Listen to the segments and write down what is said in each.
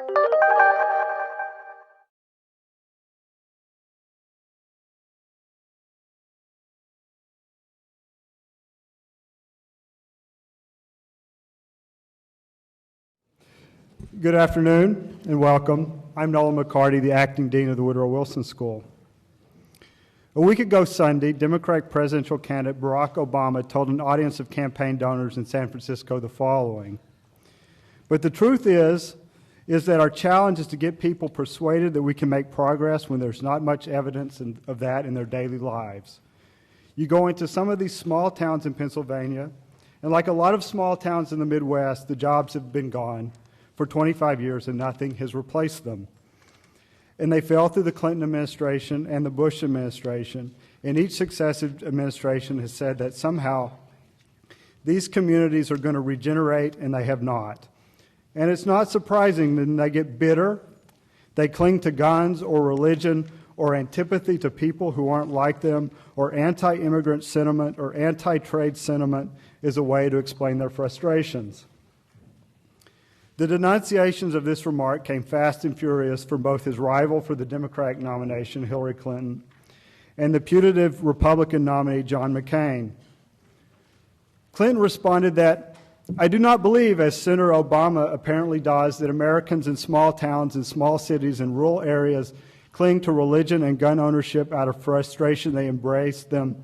Good afternoon and welcome. I'm Nolan McCarty, the acting dean of the Woodrow Wilson School. A week ago Sunday, Democratic presidential candidate Barack Obama told an audience of campaign donors in San Francisco the following: "But the truth is that our challenge is to get people persuaded that we can make progress when there's not much evidence of that in their daily lives. You go into some of these small towns in Pennsylvania, and like a lot of small towns in the Midwest, the jobs have been gone for 25 years and nothing has replaced them. And they fell through the Clinton administration and the Bush administration, and each successive administration has said that somehow these communities are going to regenerate, and they have not. And it's not surprising that they get bitter, they cling to guns or religion or antipathy to people who aren't like them, or anti-immigrant sentiment or anti-trade sentiment is a way to explain their frustrations." The denunciations of this remark came fast and furious from both his rival for the Democratic nomination, Hillary Clinton, and the putative Republican nominee, John McCain. Clinton responded that, "I do not believe, as Senator Obama apparently does, that Americans in small towns and small cities and rural areas cling to religion and gun ownership out of frustration. They embrace them.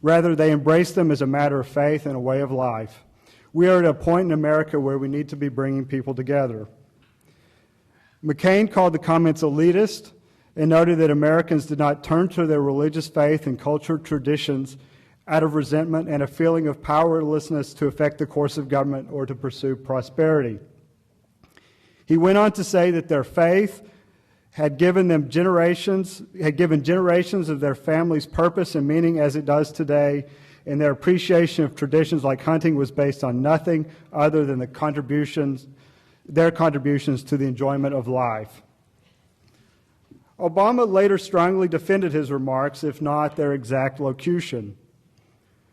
Rather, they embrace them as a matter of faith and a way of life. We are at a point in America where we need to be bringing people together." McCain called the comments elitist and noted that Americans did not turn to their religious faith and cultural traditions out of resentment and a feeling of powerlessness to affect the course of government or to pursue prosperity. He went on to say that their faith had given generations of their families purpose and meaning as it does today, and their appreciation of traditions like hunting was based on nothing other than their contributions to the enjoyment of life. Obama later strongly defended his remarks, if not their exact locution.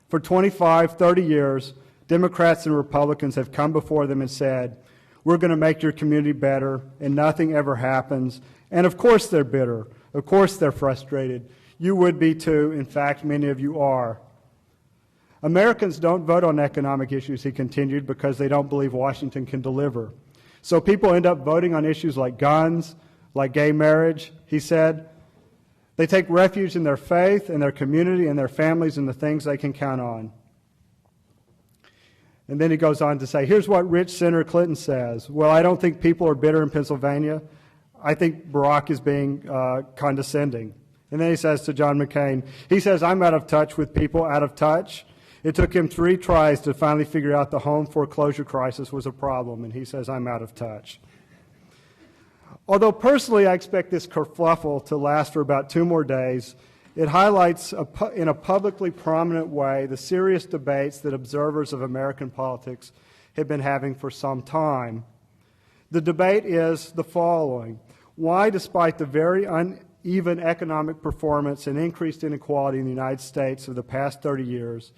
For 25, 30 years, Democrats and Republicans have come before them and said, "We're going to make your community better," and nothing ever happens. And of course they're bitter. Of course they're frustrated. You would be too. In fact, many of you are. Americans don't vote on economic issues, he continued, because they don't believe Washington can deliver. So people end up voting on issues like guns, like gay marriage, he said. They take refuge in their faith and their community and their families and the things they can count on. And then he goes on to say, here's what rich Senator Clinton says. "Well, I don't think people are bitter in Pennsylvania. I think Barack is being condescending." And then he says to John McCain, he says, "I'm out of touch with people out of touch. It took him 3 tries to finally figure out the home foreclosure crisis was a problem," and he says, "I'm out of touch." Although personally I expect this kerfluffle to last for about 2 more days, it highlights in a publicly prominent way the serious debates that observers of American politics have been having for some time. The debate is the following: why, despite the very uneven economic performance and increased inequality in the United States of the past 30 years,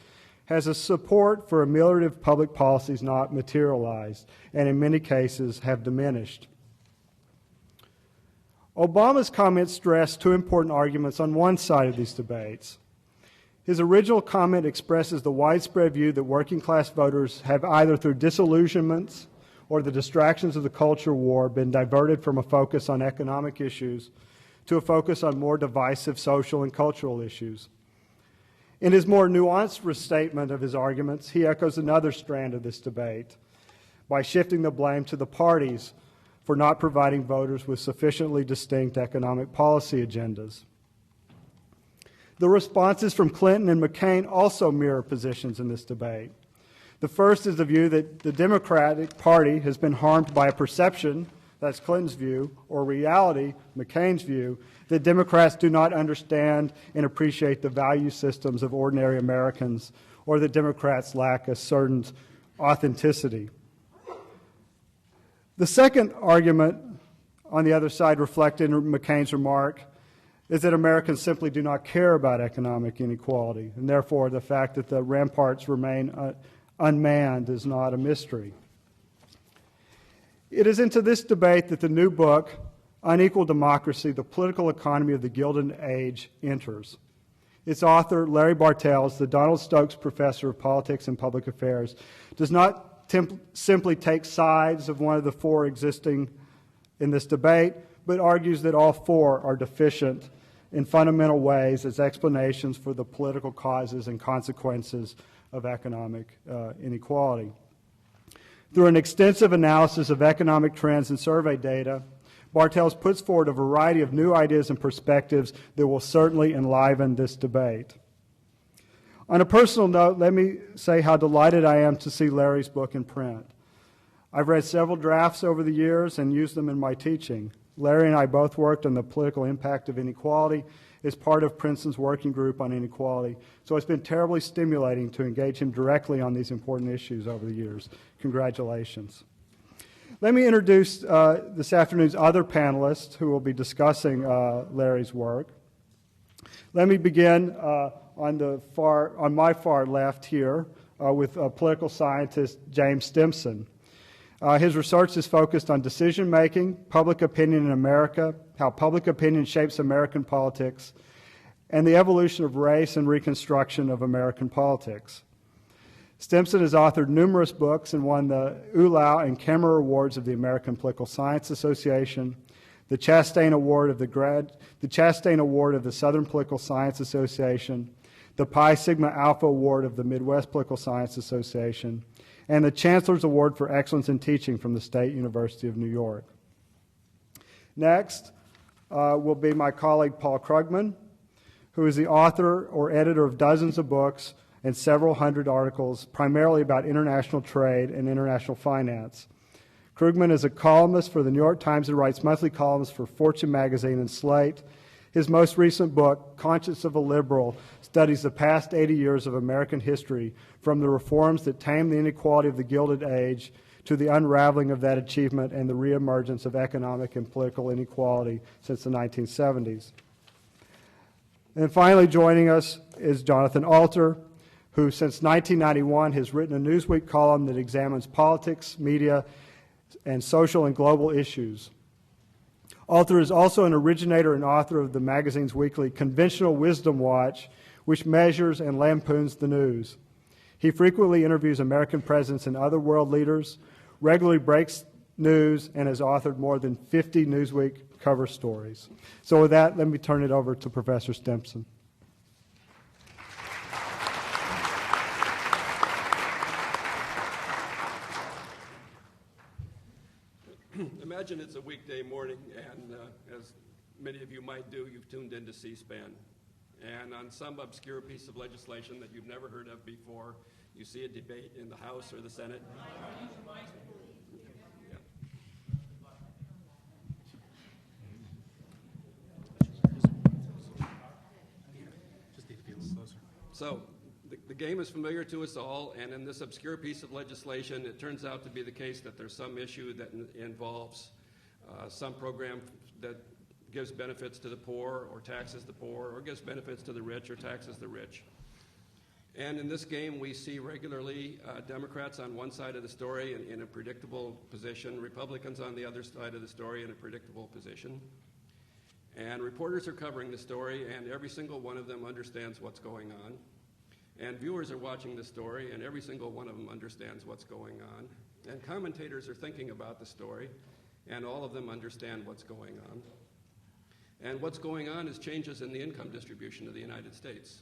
has a support for ameliorative public policies not materialized, and in many cases have diminished? Obama's comments stress 2 important arguments on one side of these debates. His original comment expresses the widespread view that working-class voters have either through disillusionments or the distractions of the culture war been diverted from a focus on economic issues to a focus on more divisive social and cultural issues. In his more nuanced restatement of his arguments, he echoes another strand of this debate by shifting the blame to the parties for not providing voters with sufficiently distinct economic policy agendas. The responses from Clinton and McCain also mirror positions in this debate. The first is the view that the Democratic Party has been harmed by a perception, that's Clinton's view, or reality, McCain's view, that Democrats do not understand and appreciate the value systems of ordinary Americans, or that Democrats lack a certain authenticity. The second argument on the other side, reflected in McCain's remark, is that Americans simply do not care about economic inequality, and therefore the fact that the ramparts remain unmanned is not a mystery. It is into this debate that the new book, Unequal Democracy, The Political Economy of the Gilded Age, enters. Its author, Larry Bartels, the Donald Stokes Professor of Politics and Public Affairs, does not simply take sides of one of the four existing in this debate, but argues that all four are deficient in fundamental ways as explanations for the political causes and consequences of economic inequality. Through an extensive analysis of economic trends and survey data, Bartels puts forward a variety of new ideas and perspectives that will certainly enliven this debate. On a personal note, let me say how delighted I am to see Larry's book in print. I've read several drafts over the years and used them in my teaching. Larry and I both worked on the political impact of inequality as part of Princeton's working group on inequality, so it's been terribly stimulating to engage him directly on these important issues over the years. Congratulations. Let me introduce this afternoon's other panelists who will be discussing Larry's work. Let me begin on my far left here with political scientist James Stimson. His research is focused on decision-making, public opinion in America, how public opinion shapes American politics, and the evolution of race and reconstruction of American politics. Stimson has authored numerous books and won the Ulau and Kemmer Awards of the American Political Science Association, the Chastain Award of the Southern Political Science Association, the Pi Sigma Alpha Award of the Midwest Political Science Association, and the Chancellor's Award for Excellence in Teaching from the State University of New York. Next will be my colleague Paul Krugman, who is the author or editor of dozens of books and several hundred articles, primarily about international trade and international finance. Krugman is a columnist for the New York Times and writes monthly columns for Fortune magazine and Slate. His most recent book, Conscience of a Liberal, studies the past 80 years of American history, from the reforms that tamed the inequality of the Gilded Age to the unraveling of that achievement and the reemergence of economic and political inequality since the 1970s. And finally joining us is Jonathan Alter, who since 1991 has written a Newsweek column that examines politics, media, and social and global issues. Alter is also an originator and author of the magazine's weekly Conventional Wisdom Watch, which measures and lampoons the news. He frequently interviews American presidents and other world leaders, regularly breaks news, and has authored more than 50 Newsweek cover stories. So with that, let me turn it over to Professor Stimson. Imagine it's a weekday morning, and as many of you might do, you've tuned into C-SPAN. And on some obscure piece of legislation that you've never heard of before, you see a debate in the House or the Senate. Yeah. So the game is familiar to us all, and in this obscure piece of legislation, it turns out to be the case that there's some issue that involves some program that gives benefits to the poor or taxes the poor, or gives benefits to the rich or taxes the rich. And in this game, we see regularly Democrats on one side of the story in a predictable position, Republicans on the other side of the story in a predictable position. And reporters are covering the story, and every single one of them understands what's going on. And viewers are watching the story, and every single one of them understands what's going on. And commentators are thinking about the story, and all of them understand what's going on. And what's going on is changes in the income distribution of the United States.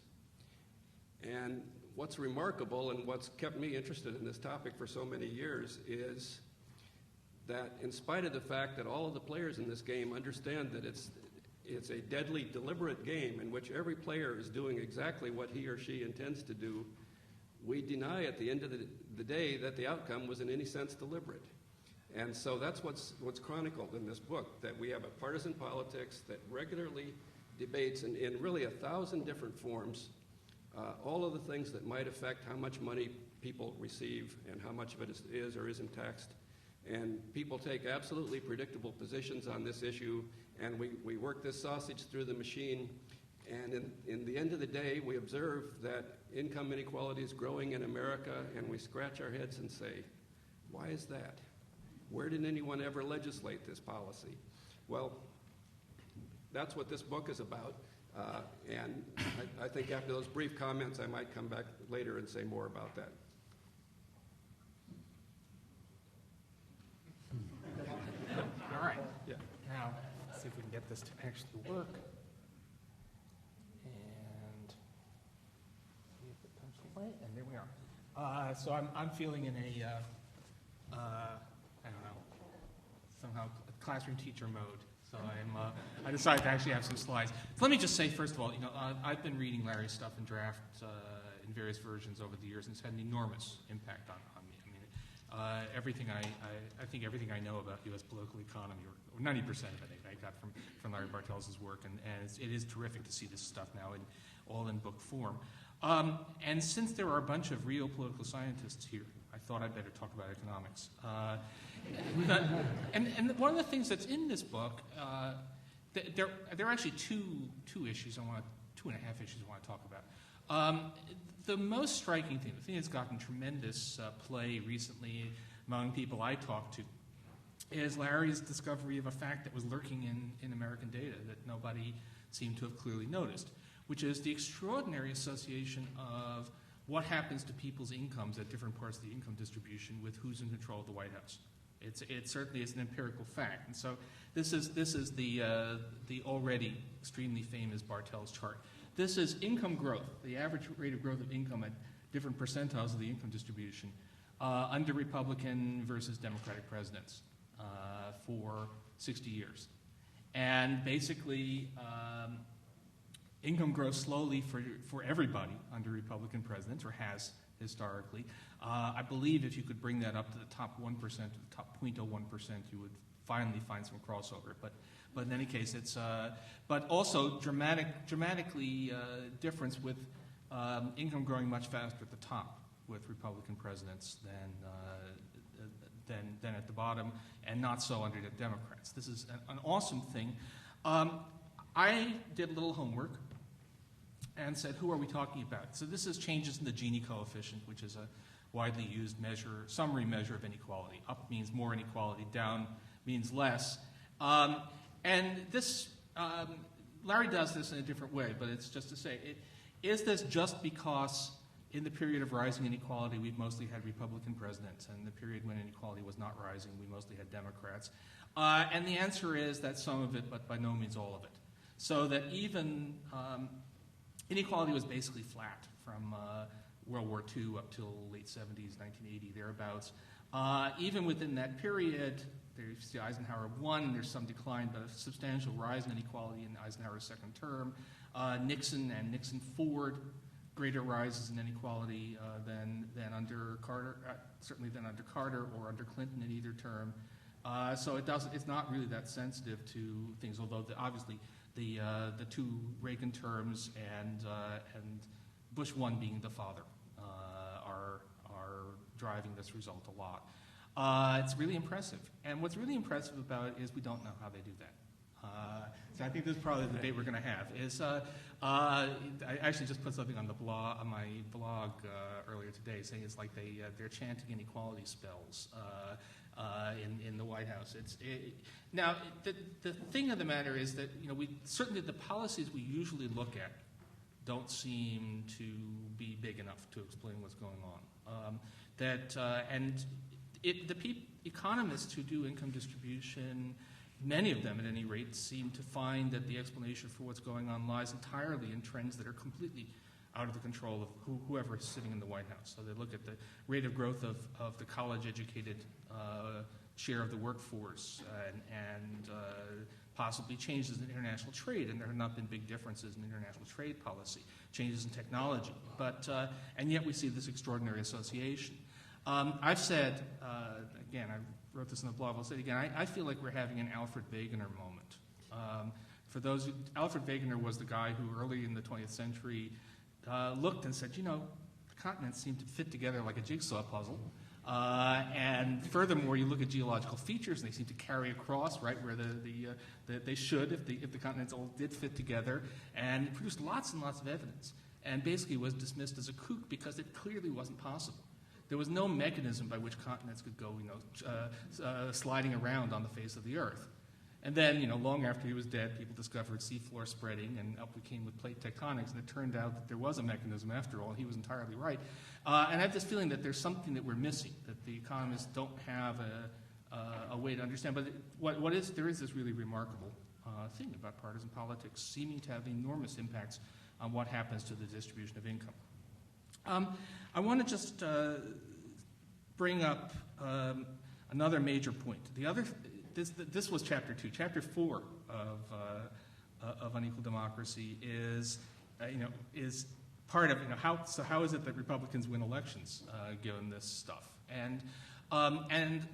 And what's remarkable and what's kept me interested in this topic for so many years is that in spite of the fact that all of the players in this game understand that it's a deadly, deliberate game in which every player is doing exactly what he or she intends to do, we deny at the end of the day that the outcome was in any sense deliberate. And so that's what's chronicled in this book, that we have a partisan politics that regularly debates in really 1,000 different forms all of the things that might affect how much money people receive and how much of it is or isn't taxed. And people take absolutely predictable positions on this issue, and we work this sausage through the machine. And in the end of the day, we observe that income inequality is growing in America, and we scratch our heads and say, why is that? Where did anyone ever legislate this policy? Well, that's what this book is about. And I think after those brief comments, I might come back later and say more about that. All right. Yeah. Now, let's see if we can get this to actually work. And see if it comes to light. And there we are. So I'm feeling in a, I don't know, somehow classroom teacher mode. So I decided to actually have some slides. So let me just say, first of all, I've been reading Larry's stuff in draft in various versions over the years, and it's had an enormous impact on me. I mean, I think everything I know about U.S. political economy, or 90% of it, I got from Larry Bartels' work, and it is terrific to see this stuff now all in book form. And since there are a bunch of real political scientists here, I thought I'd better talk about economics. And one of the things that's in this book, there are actually two and a half issues I want to talk about. The most striking thing, the thing that's gotten tremendous play recently among people I talk to, is Larry's discovery of a fact that was lurking in American data that nobody seemed to have clearly noticed, which is the extraordinary association of what happens to people's incomes at different parts of the income distribution with who's in control of the White House. It certainly is an empirical fact. And so this is the already extremely famous Bartels chart. This is income growth, the average rate of growth of income at different percentiles of the income distribution under Republican versus Democratic presidents for 60 years. And basically, income grows slowly for everybody under Republican presidents, or has historically. I believe if you could bring that up to the top 1%, to the top 0.01%, you would finally find some crossover. But in any case, it's but also dramatically difference with income growing much faster at the top with Republican presidents than at the bottom, and not so under the Democrats. This is an awesome thing. I did a little homework and said, who are we talking about? So this is changes in the Gini coefficient, which is a widely used summary measure of inequality. Up means more inequality, down means less. And this, Larry does this in a different way, but it's just to say, is this just because in the period of rising inequality, we've mostly had Republican presidents, and in the period when inequality was not rising, we mostly had Democrats? And the answer is that some of it, but by no means all of it. So that even inequality was basically flat from World War II up till late 70s, 1980, thereabouts. Even within that period, there's the Eisenhower 1, there's some decline, but a substantial rise in inequality in Eisenhower's second term. Nixon and Nixon-Ford, greater rises in inequality than under Carter, certainly than under Carter or under Clinton in either term. So it's not really that sensitive to things, although obviously the two Reagan terms and Bush 1 being the father are driving this result a lot. It's really impressive. And what's really impressive about it is we don't know how they do that. So I think this is probably the debate we're going to have. I actually just put something on my blog earlier today saying it's like they're chanting inequality spells in the White House. Now the thing of the matter is that certainly the policies we usually look at don't seem to be big enough to explain what's going on. Economists who do income distribution, many of them at any rate, seem to find that the explanation for what's going on lies entirely in trends that are completely out of the control of whoever is sitting in the White House. So they look at the rate of growth of the college-educated share of the workforce and possibly changes in international trade, and there have not been big differences in international trade policy, changes in technology, and yet we see this extraordinary association. I've said, again, I wrote this in the blog, I'll say it again, I feel like we're having an Alfred Wegener moment. Alfred Wegener was the guy who early in the 20th century looked and said, the continents seem to fit together like a jigsaw puzzle. And furthermore, you look at geological features, and they seem to carry across right where they should if the continents all did fit together, and produced lots and lots of evidence, and basically was dismissed as a kook because it clearly wasn't possible there was no mechanism by which continents could go, sliding around on the face of the Earth. And then, long after he was dead, people discovered seafloor spreading, and up we came with plate tectonics, and it turned out that there was a mechanism after all. He was entirely right. And I have this feeling that there's something that we're missing, that the economists don't have a way to understand. But there is this really remarkable thing about partisan politics seeming to have enormous impacts on what happens to the distribution of income. I want to just bring up another major point. This was Chapter 2. Chapter 4 of Unequal Democracy is part of how is it that Republicans win elections given this stuff? And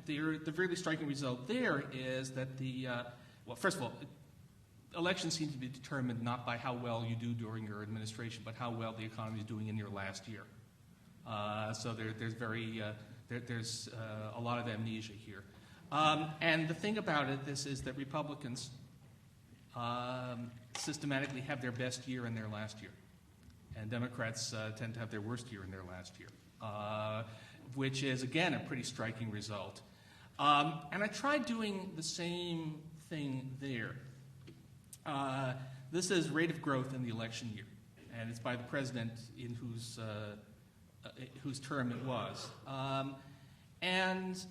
the really striking result there is that first of all, elections seem to be determined not by how well you do during your administration, but how well the economy is doing in your last year. So there's a lot of amnesia here. And the thing about this is that Republicans systematically have their best year in their last year, and Democrats tend to have their worst year in their last year, which is, again, a pretty striking result. And I tried doing the same thing there. This is rate of growth in the election year, and it's by the president in whose term it was. And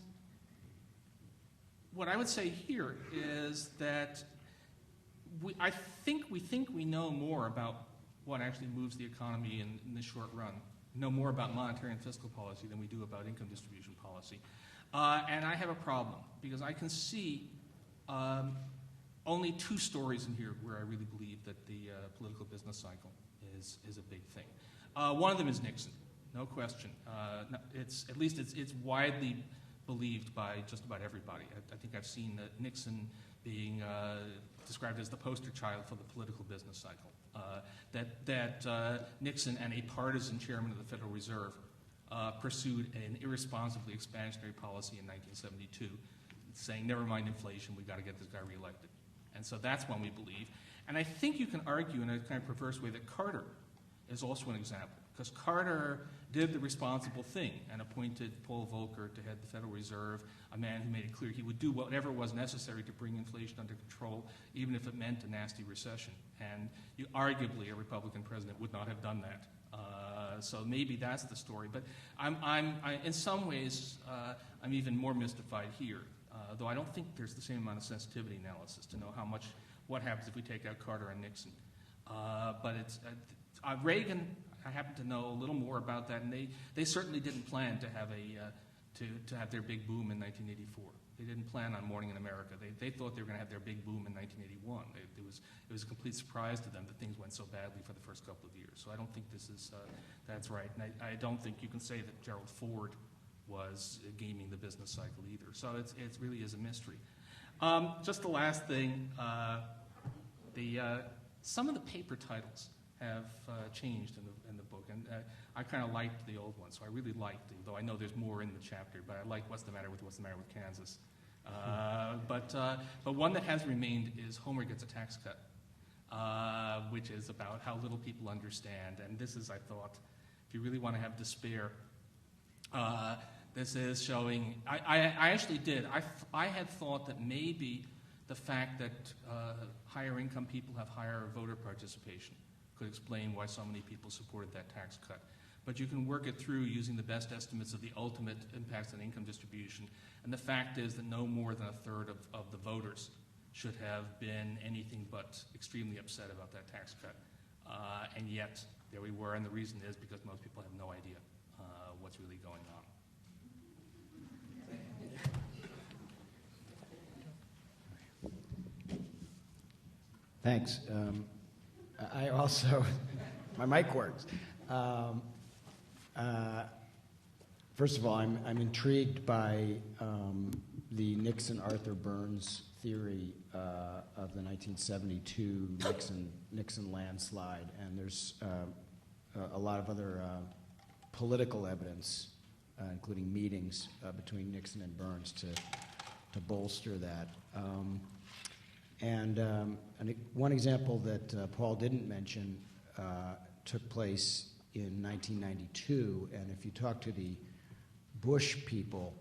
what I would say here is that we think we know more about what actually moves the economy in the short run, know more about monetary and fiscal policy than we do about income distribution policy. And I have a problem, because I can see only 2 stories in here where I really believe that the political business cycle is a big thing. One of them is Nixon, no question. It's widely believed by just about everybody. I think I've seen Nixon being described as the poster child for the political business cycle. That Nixon and a partisan chairman of the Federal Reserve pursued an irresponsibly expansionary policy in 1972, saying, never mind inflation, we've got to get this guy reelected. And so that's one we believe. And I think you can argue in a kind of perverse way that Carter is also an example, because Carter did the responsible thing and appointed Paul Volcker to head the Federal Reserve, a man who made it clear he would do whatever was necessary to bring inflation under control, even if it meant a nasty recession. And arguably, a Republican president would not have done that. So maybe that's the story. But in some ways, I'm even more mystified here, though I don't think there's the same amount of sensitivity analysis to know what happens if we take out Carter and Nixon. But it's Reagan. I happen to know a little more about that, and they certainly didn't plan to have to have their big boom in 1984. They didn't plan on Morning in America. They thought they were going to have their big boom in 1981. It was a complete surprise to them that things went so badly for the first couple of years. So I don't think that's right, and I don't think you can say that Gerald Ford was gaming the business cycle either. So it really is a mystery. Just the last thing, some of the paper titles have changed in the book, and I kind of liked the old one, so I really liked it, though I know there's more in the chapter, but I like What's the Matter with Kansas. But one that has remained is Homer Gets a Tax Cut, which is about how little people understand, and this is, I thought, if you really want to have despair, this is showing, I actually did, I had thought that maybe the fact that higher income people have higher voter participation could explain why so many people supported that tax cut. But you can work it through using the best estimates of the ultimate impacts on income distribution. And the fact is that no more than a third of the voters should have been anything but extremely upset about that tax cut. And yet, there we were, and the reason is because most people have no idea what's really going on. Thanks. I also, my mic works. First of all, I'm intrigued by the Nixon-Arthur Burns theory of the 1972 Nixon landslide, and there's a lot of other political evidence, including meetings between Nixon and Burns to bolster that. And one example that Paul didn't mention took place in 1992, and if you talk to the Bush people,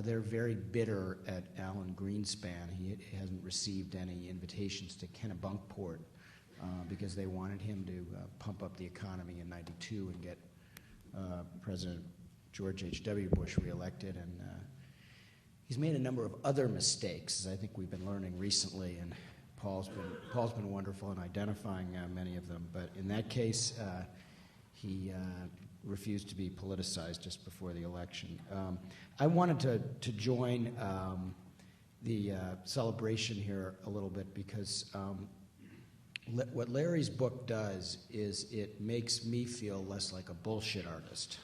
they're very bitter at Alan Greenspan. He hasn't received any invitations to Kennebunkport because they wanted him to pump up the economy in '92 and get President George H.W. Bush reelected. And he's made a number of other mistakes, as I think we've been learning recently, and Paul's been wonderful in identifying many of them. But in that case, he refused to be politicized just before the election. I wanted to join the celebration here a little bit because what Larry's book does is it makes me feel less like a bullshit artist,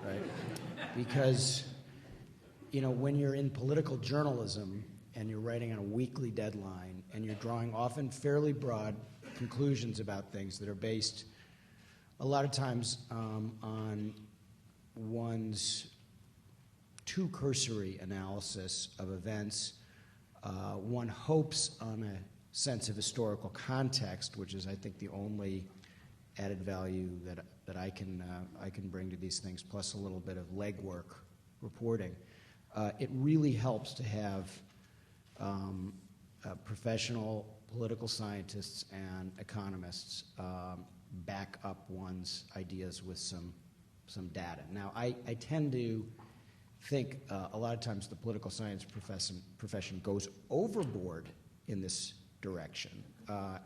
right? Because, you know, when you're in political journalism and you're writing on a weekly deadline and you're drawing often fairly broad conclusions about things that are based a lot of times on one's too cursory analysis of events, one hopes on a sense of historical context, which is, I think, the only added value that I can bring to these things, plus a little bit of legwork reporting. It really helps to have professional political scientists and economists back up one's ideas with some data. Now, I tend to think a lot of times the political science profession goes overboard in this direction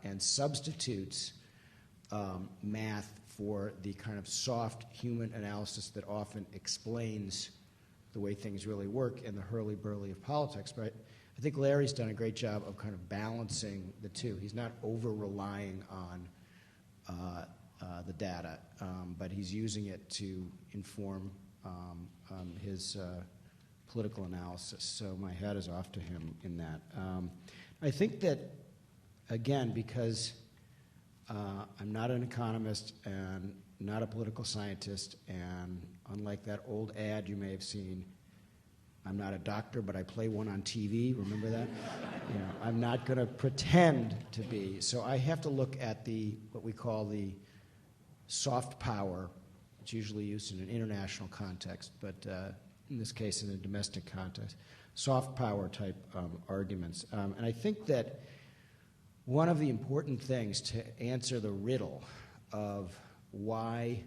and substitutes math for the kind of soft human analysis that often explains the way things really work in the hurly-burly of politics. But I think Larry's done a great job of kind of balancing the two. He's not over-relying on the data, but he's using it to inform his political analysis. So my hat is off to him in that. I think that, again, because I'm not an economist and not a political scientist, and unlike that old ad you may have seen, I'm not a doctor, but I play one on TV. Remember that? You know, I'm not going to pretend to be. So I have to look at what we call the soft power. It's usually used in an international context, but in this case, in a domestic context, soft power type arguments. And I think that one of the important things to answer the riddle of why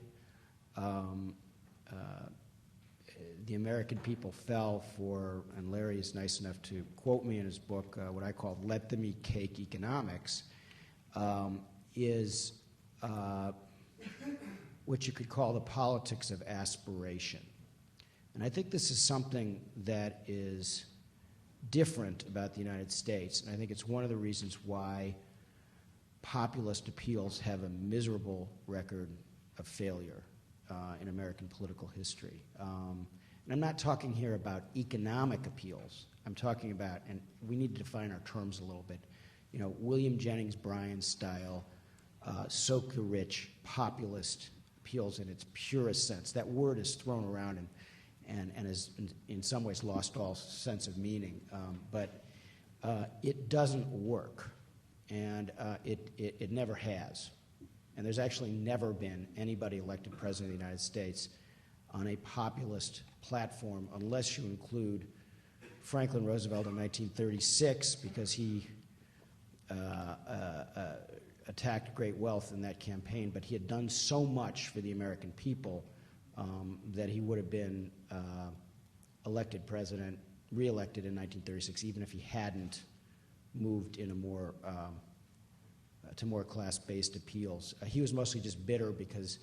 the American people fell for, and Larry is nice enough to quote me in his book, what I call "Let Them Eat Cake Economics," is what you could call the politics of aspiration. And I think this is something that is different about the United States, and I think it's one of the reasons why populist appeals have a miserable record of failure in American political history. And I'm not talking here about economic appeals. I'm talking about, and we need to define our terms a little bit, you know, William Jennings Bryan style, soak-the-rich, populist appeals in its purest sense. That word is thrown around and has in some ways lost all sense of meaning, but it doesn't work, and it never has. And there's actually never been anybody elected president of the United States on a populist platform, unless you include Franklin Roosevelt in 1936, because he attacked great wealth in that campaign, but he had done so much for the American people that he would have been elected president, reelected in 1936, even if he hadn't moved in a more to more class-based appeals. He was mostly just bitter because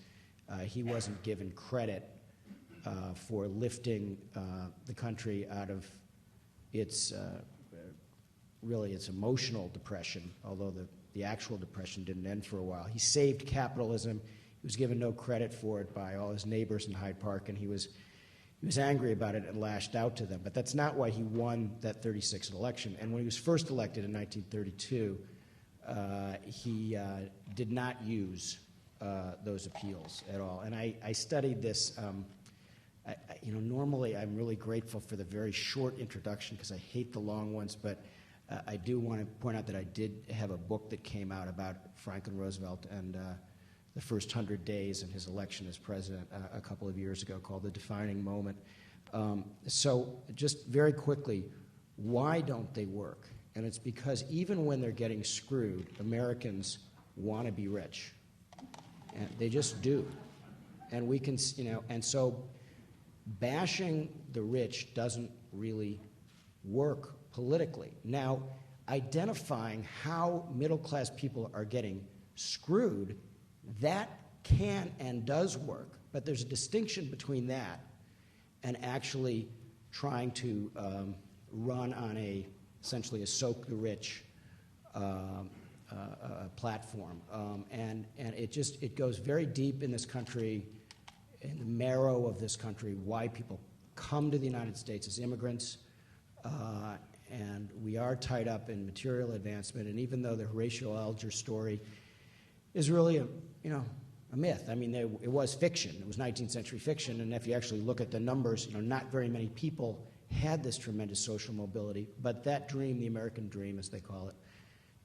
he wasn't given credit for lifting the country out of its really its emotional depression, although the actual depression didn't end for a while. He saved capitalism. He was given no credit for it by all his neighbors in Hyde Park, and he was angry about it and lashed out to them. But that's not why he won that 36th election. And when he was first elected in 1932, he did not use those appeals at all. And I studied this. You know, normally I'm really grateful for the very short introduction because I hate the long ones, but I do want to point out that I did have a book that came out about Franklin Roosevelt and the first 100 days in his election as president a couple of years ago called The Defining Moment. So just very quickly, why don't they work? And it's because even when they're getting screwed, Americans want to be rich. And they just do. And we can, and so bashing the rich doesn't really work politically. Now, identifying how middle-class people are getting screwed, that can and does work, but there's a distinction between that and actually trying to run on essentially a soak the rich platform. And it goes very deep in this country, in the marrow of this country, why people come to the United States as immigrants. And we are tied up in material advancement. And even though the Horatio Alger story is really a myth. I mean, it was fiction. It was 19th century fiction. And if you actually look at the numbers, not very many people had this tremendous social mobility. But that dream, the American dream, as they call it,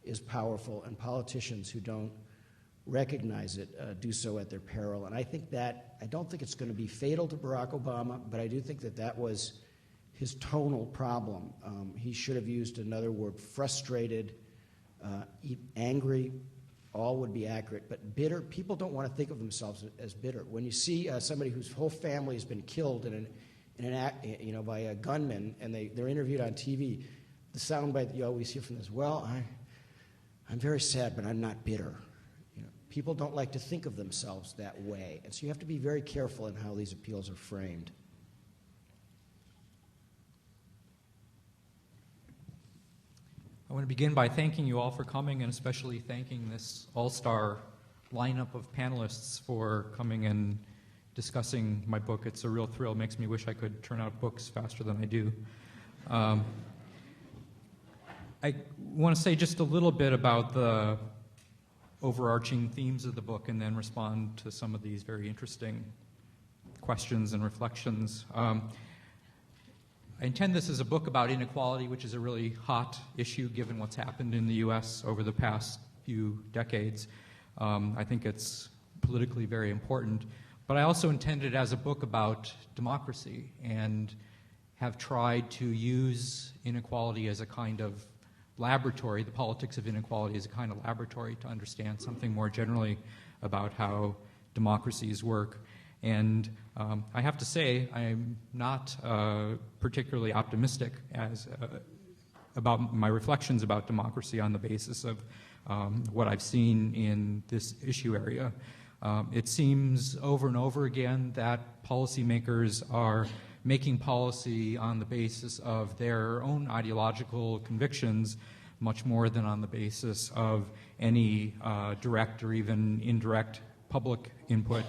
is powerful. And politicians who don't recognize it do so at their peril. And I don't think it's going to be fatal to Barack Obama, but I do think that was his tonal problem. He should have used another word, frustrated, angry, all would be accurate, but bitter. People don't want to think of themselves as bitter. When you see somebody whose whole family has been killed by a gunman, and they're interviewed on TV, the soundbite that you always hear from this, well, I'm very sad, but I'm not bitter. People don't like to think of themselves that way, and so you have to be very careful in how these appeals are framed. I want to begin by thanking you all for coming, and especially thanking this all-star lineup of panelists for coming and discussing my book. It's a real thrill. It makes me wish I could turn out books faster than I do. I want to say just a little bit about the overarching themes of the book and then respond to some of these very interesting questions and reflections. I intend this as a book about inequality, which is a really hot issue given what's happened in the U.S. over the past few decades. I think it's politically very important. But I also intended it as a book about democracy and have tried to use inequality as a kind of laboratory, the politics of inequality as a kind of laboratory to understand something more generally about how democracies work. And I have to say, I'm not particularly optimistic about my reflections about democracy on the basis of what I've seen in this issue area. It seems over and over again that policymakers are making policy on the basis of their own ideological convictions much more than on the basis of any direct or even indirect public input.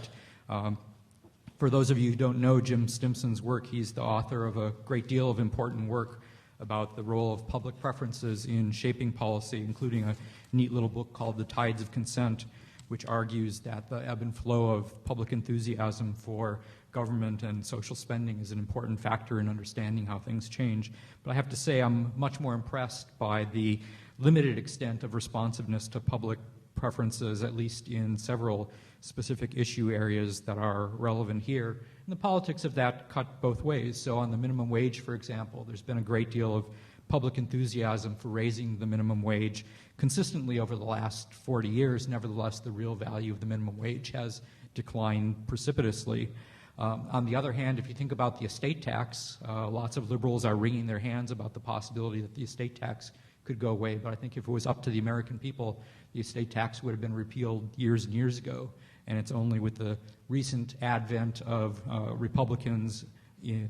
For those of you who don't know Jim Stimson's work, he's the author of a great deal of important work about the role of public preferences in shaping policy, including a neat little book called The Tides of Consent, which argues that the ebb and flow of public enthusiasm for government and social spending is an important factor in understanding how things change. But I have to say I'm much more impressed by the limited extent of responsiveness to public preferences, at least in several specific issue areas that are relevant here. And the politics of that cut both ways. So on the minimum wage, for example, there's been a great deal of public enthusiasm for raising the minimum wage consistently over the last 40 years. Nevertheless, the real value of the minimum wage has declined precipitously. On the other hand, if you think about the estate tax, lots of liberals are wringing their hands about the possibility that the estate tax could go away. But I think if it was up to the American people, the estate tax would have been repealed years and years ago. And it's only with the recent advent of Republicans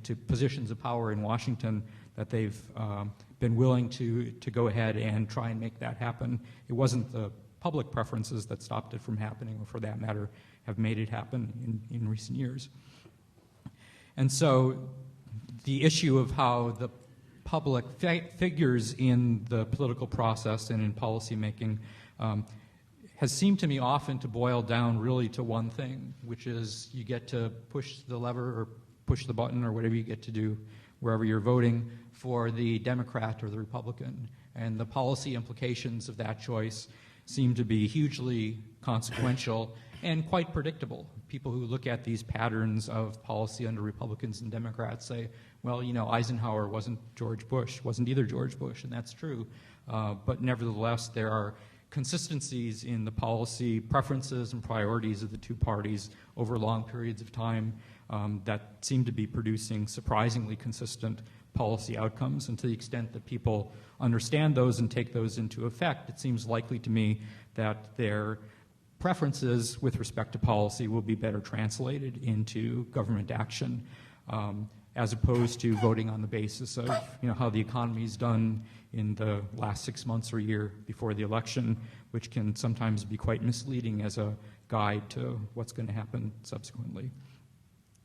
to positions of power in Washington that they've been willing to go ahead and try and make that happen. It wasn't the public preferences that stopped it from happening, or for that matter, have made it happen in recent years. And so the issue of how the public figures in the political process and in policymaking has seemed to me often to boil down really to one thing, which is you get to push the lever or push the button or whatever you get to do wherever you're voting for the Democrat or the Republican. And the policy implications of that choice seem to be hugely consequential and quite predictable. People who look at these patterns of policy under Republicans and Democrats say, well, you know, Eisenhower wasn't George Bush, wasn't either George Bush, and that's true. But nevertheless, there are consistencies in the policy preferences and priorities of the two parties over long periods of time that seem to be producing surprisingly consistent policy outcomes. And to the extent that people understand those and take those into effect, it seems likely to me that their preferences with respect to policy will be better translated into government action, as opposed to voting on the basis of, you know, how the economy's done in the last 6 months or year before the election, which can sometimes be quite misleading as a guide to what's going to happen subsequently.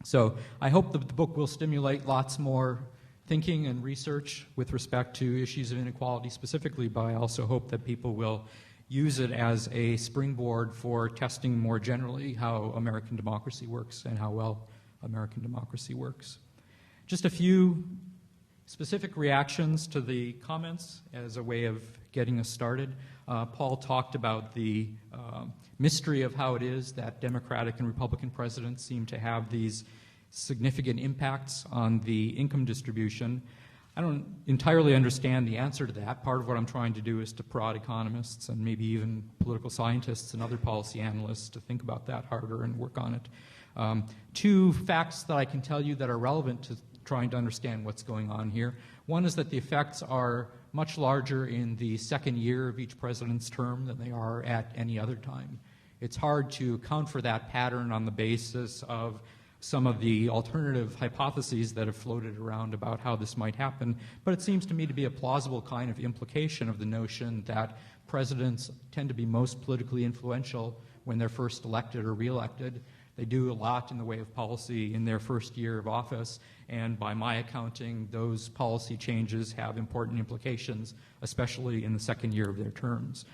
So I hope that the book will stimulate lots more thinking and research with respect to issues of inequality specifically, but I also hope that people will use it as a springboard for testing more generally how American democracy works and how well American democracy works. Just a few specific reactions to the comments as a way of getting us started. Paul talked about the mystery of how it is that Democratic and Republican presidents seem to have these significant impacts on the income distribution. I don't entirely understand the answer to that. Part of what I'm trying to do is to prod economists and maybe even political scientists and other policy analysts to think about that harder and work on it. Two facts that I can tell you that are relevant to trying to understand what's going on here. One is that the effects are much larger in the second year of each president's term than they are at any other time. It's hard to account for that pattern on the basis of some of the alternative hypotheses that have floated around about how this might happen, but it seems to me to be a plausible kind of implication of the notion that presidents tend to be most politically influential when they're first elected or reelected. They do a lot in the way of policy in their first year of office, and by my accounting, those policy changes have important implications, especially in the second year of their terms.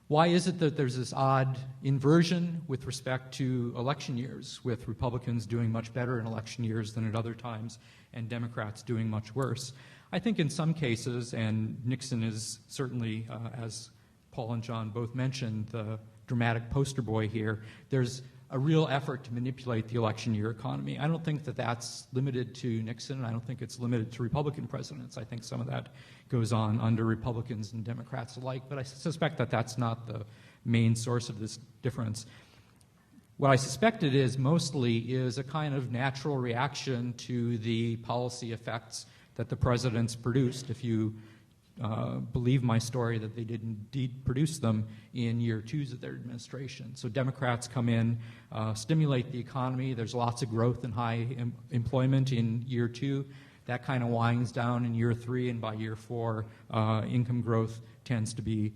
Why is it that there's this odd inversion with respect to election years, with Republicans doing much better in election years than at other times, and Democrats doing much worse? I think in some cases, and Nixon is certainly, as Paul and John both mentioned, the dramatic poster boy here, there's a real effort to manipulate the election year economy. I don't think that that's limited to Nixon. I don't think it's limited to Republican presidents. I think some of that goes on under Republicans and Democrats alike, but I suspect that that's not the main source of this difference. What I suspect it is mostly is a kind of natural reaction to the policy effects that the presidents produced. If you believe my story that they did indeed produce them in year twos of their administration. So Democrats come in, stimulate the economy. There's lots of growth and high employment in year two. That kind of winds down in year three, and by year four, income growth tends to be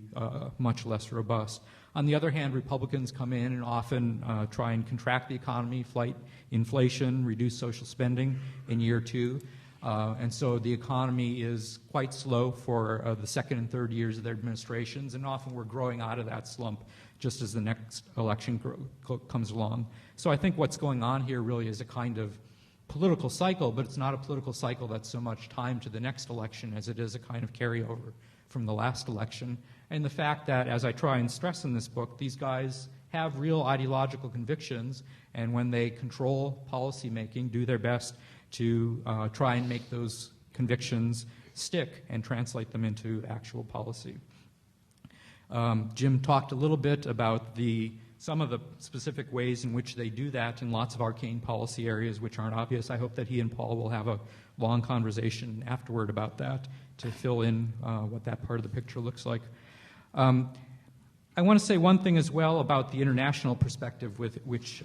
much less robust. On the other hand, Republicans come in and often try and contract the economy, fight inflation, reduce social spending in year two. And so the economy is quite slow for the second and third years of their administrations, and often we're growing out of that slump just as the next election comes along. So I think what's going on here really is a kind of political cycle, but it's not a political cycle that's so much time to the next election as it is a kind of carryover from the last election. And the fact that, as I try and stress in this book, these guys have real ideological convictions, and when they control policymaking, do their best to try and make those convictions stick and translate them into actual policy. Jim talked a little bit about some of the specific ways in which they do that in lots of arcane policy areas which aren't obvious. I hope that he and Paul will have a long conversation afterward about that to fill in what that part of the picture looks like. I want to say one thing as well about the international perspective with which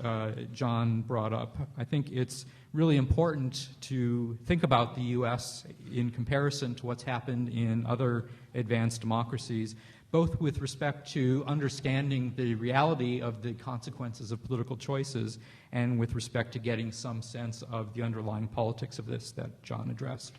John brought up. I think it's really important to think about the U.S. in comparison to what's happened in other advanced democracies, both with respect to understanding the reality of the consequences of political choices and with respect to getting some sense of the underlying politics of this that John addressed.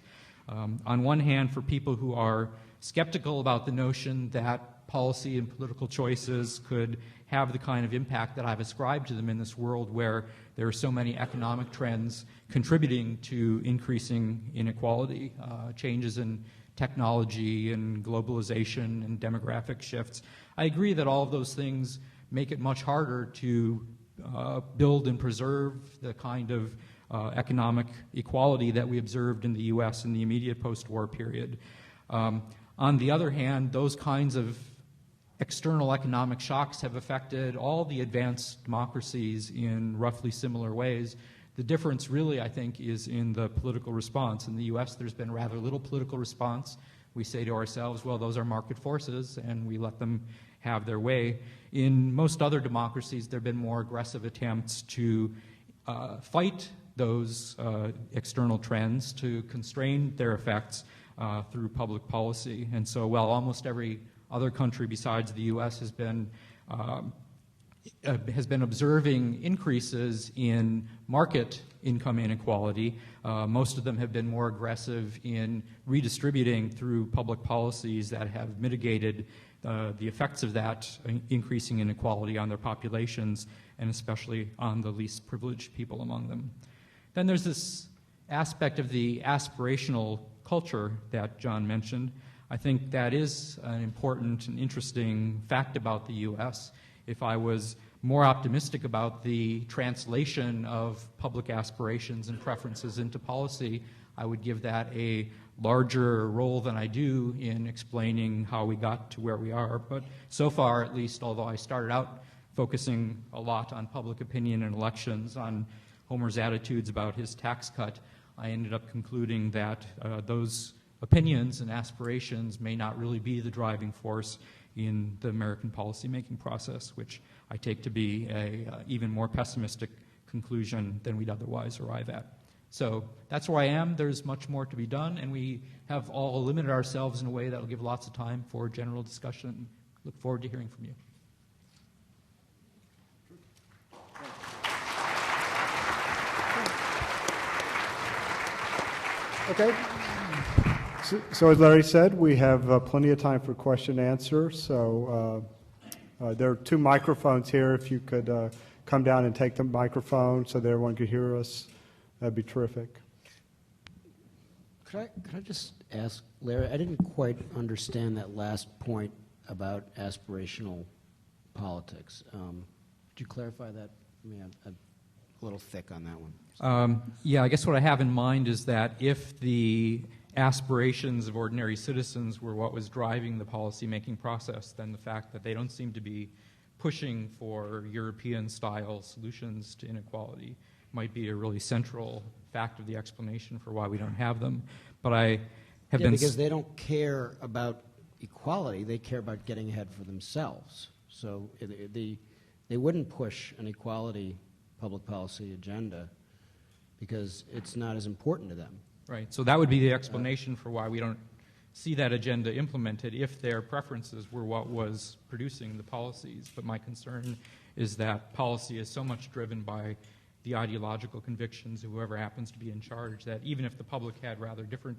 On one hand, for people who are skeptical about the notion that policy and political choices could have the kind of impact that I've ascribed to them in this world where there are so many economic trends contributing to increasing inequality, changes in technology and globalization and demographic shifts. I agree that all of those things make it much harder to build and preserve the kind of economic equality that we observed in the U.S. in the immediate post-war period. On the other hand, those kinds of external economic shocks have affected all the advanced democracies in roughly similar ways. The difference really, I think, is in the political response. In the U.S., there's been rather little political response. We say to ourselves, well, those are market forces, and we let them have their way. In most other democracies, there have been more aggressive attempts to fight those external trends, to constrain their effects through public policy. And so while almost every other country besides the U.S. has been observing increases in market income inequality, most of them have been more aggressive in redistributing through public policies that have mitigated the effects of that increasing inequality on their populations, and especially on the least privileged people among them. Then there's this aspect of the aspirational culture that John mentioned. I think that is an important and interesting fact about the U.S. If I was more optimistic about the translation of public aspirations and preferences into policy, I would give that a larger role than I do in explaining how we got to where we are. But so far, at least, although I started out focusing a lot on public opinion and elections, on Homer's attitudes about his tax cut, I ended up concluding that those opinions and aspirations may not really be the driving force in the American policymaking process, which I take to be a even more pessimistic conclusion than we'd otherwise arrive at. So that's where I am. There's much more to be done, and we have all limited ourselves in a way that will give lots of time for general discussion. Look forward to hearing from you. Okay. So as Larry said, we have plenty of time for question and answer. So there are 2 microphones here. If you could come down and take the microphone so that everyone could hear us, that'd be terrific. Could I just ask, Larry, I didn't quite understand that last point about aspirational politics. Could you clarify that? I mean, I'm a little thick on that one. Yeah, I guess what I have in mind is that if the aspirations of ordinary citizens were what was driving the policy-making process, then the fact that they don't seem to be pushing for European-style solutions to inequality might be a really central fact of the explanation for why we don't have them. But I have been... because they don't care about equality, they care about getting ahead for themselves. So they wouldn't push an equality public policy agenda because it's not as important to them. Right, so that would be the explanation for why we don't see that agenda implemented if their preferences were what was producing the policies. But my concern is that policy is so much driven by the ideological convictions of whoever happens to be in charge that even if the public had rather different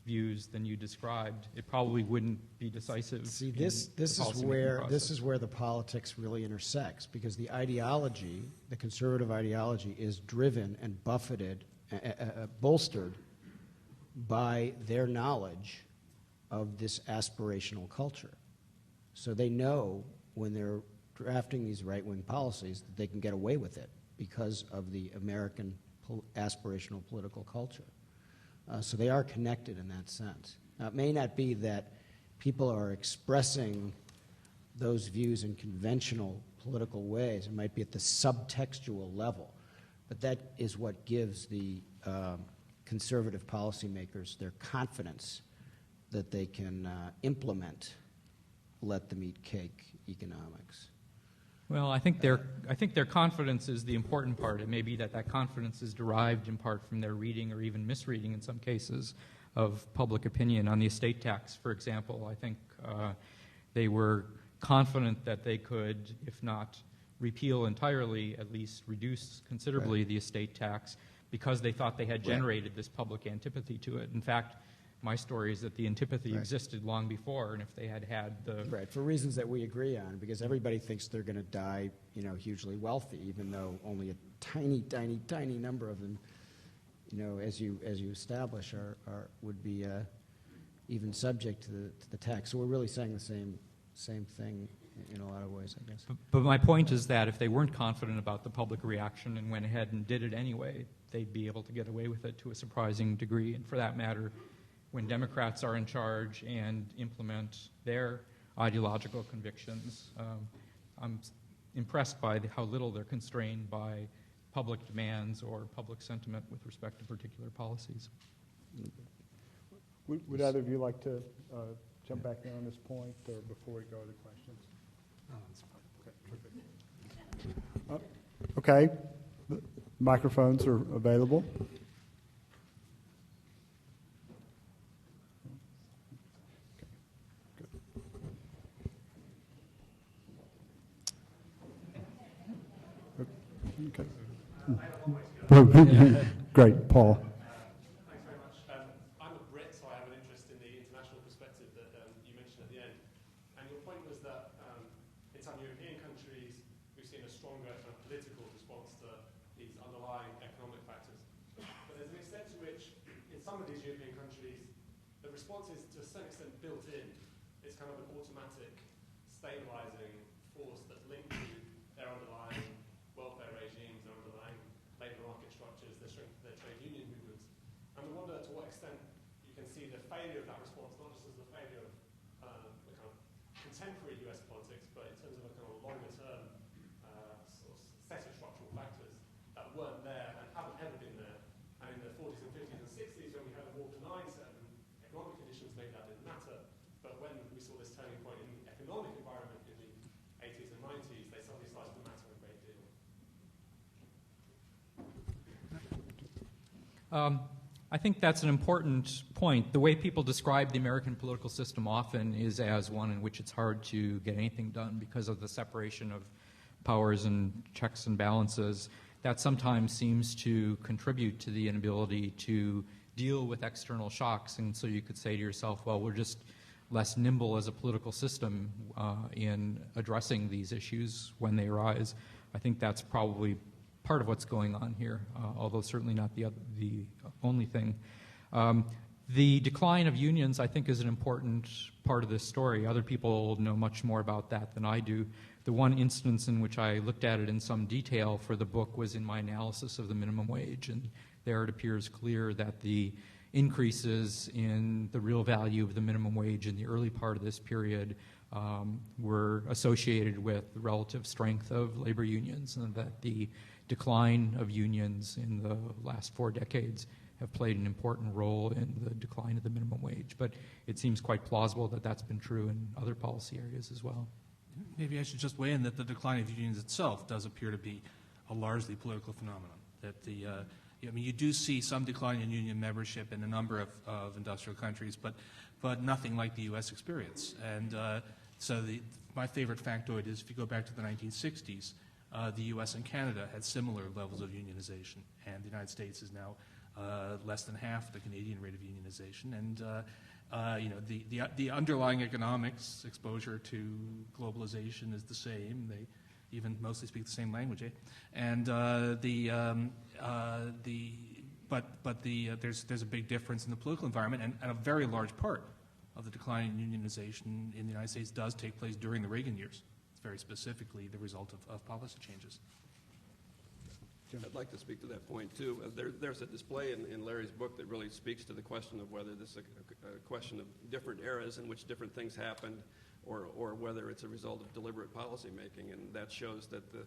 views than you described, it probably wouldn't be decisive. See, this is where the politics really intersects, because the ideology, the conservative ideology, is driven and buffeted, bolstered by their knowledge of this aspirational culture. So they know when they're drafting these right-wing policies that they can get away with it because of the American aspirational political culture. So they are connected in that sense. Now, it may not be that people are expressing those views in conventional political ways. It might be at the subtextual level. But that is what gives the conservative policymakers their confidence that they can implement let them eat cake economics. Well, I think their confidence is the important part. It may be that confidence is derived in part from their reading or even misreading in some cases of public opinion. On the estate tax, for example, I think they were confident that they could, if not repeal entirely, at least reduce considerably the estate tax because they thought they had generated this public antipathy to it. In fact, my story is that the antipathy existed long before, and if they had had the... Right, for reasons that we agree on, because everybody thinks they're going to die, hugely wealthy, even though only a tiny, tiny, tiny number of them, as you establish, would be, even subject to the tax. So we're really saying the same thing in a lot of ways, I guess. But my point is that if they weren't confident about the public reaction and went ahead and did it anyway, they'd be able to get away with it to a surprising degree. And for that matter, when Democrats are in charge and implement their ideological convictions, I'm impressed by how little they're constrained by public demands or public sentiment with respect to particular policies. Would either of you like to jump back in on this point or before we go to questions? Okay, the microphones are available. Okay. Great, Paul. Thanks very much. I'm a Brit, so I have an interest in the international perspective that you mentioned at the end. And your point was that in some European countries, we've seen a stronger kind of political response to these underlying economic factors. But there's an extent to which, in some of these European countries, the response is to a certain extent built in. It's kind of an automatic stabilizing force that's linked to their underlying welfare regimes, their underlying labour market structures, their strength of their trade union movements. And we wonder to what extent you can see the failure of that response, not just as the failure of the kind of contemporary US politics, but in terms of a kind of longer term sort of set of structural factors that weren't there and haven't ever been there. And in the 40s and 50s and 60s, when we had a more benign set of economic conditions, maybe that didn't matter. But when we saw this turning point in the economic environment in the 80s and 90s, they suddenly started to matter a great deal. I think that's an important point. The way people describe the American political system often is as one in which it's hard to get anything done because of the separation of powers and checks and balances. That sometimes seems to contribute to the inability to deal with external shocks. And so you could say to yourself, well, we're just less nimble as a political system in addressing these issues when they arise. I think that's probably part of what's going on here, although certainly not the only thing. The decline of unions, I think, is an important part of this story. Other people know much more about that than I do. The one instance in which I looked at it in some detail for the book was in my analysis of the minimum wage, and there it appears clear that the increases in the real value of the minimum wage in the early part of this period were associated with the relative strength of labor unions, and that the decline of unions in the last 4 decades have played an important role in the decline of the minimum wage. But it seems quite plausible that that's been true in other policy areas as well. Maybe I should just weigh in that the decline of unions itself does appear to be a largely political phenomenon. That you do see some decline in union membership in a number of industrial countries, but nothing like the U.S. experience. And so my favorite factoid is if you go back to the 1960s, the U.S. and Canada had similar levels of unionization, and the United States is now less than half the Canadian rate of unionization. And the underlying economics exposure to globalization is the same. They even mostly speak the same language, And there's a big difference in the political environment, and a very large part of the decline in unionization in the United States does take place during the Reagan years. It's very specifically the result of policy changes. I'd like to speak to that point, too. There's a display in Larry's book that really speaks to the question of whether this is a question of different eras in which different things happened, or whether it's a result of deliberate policy making. And that shows that the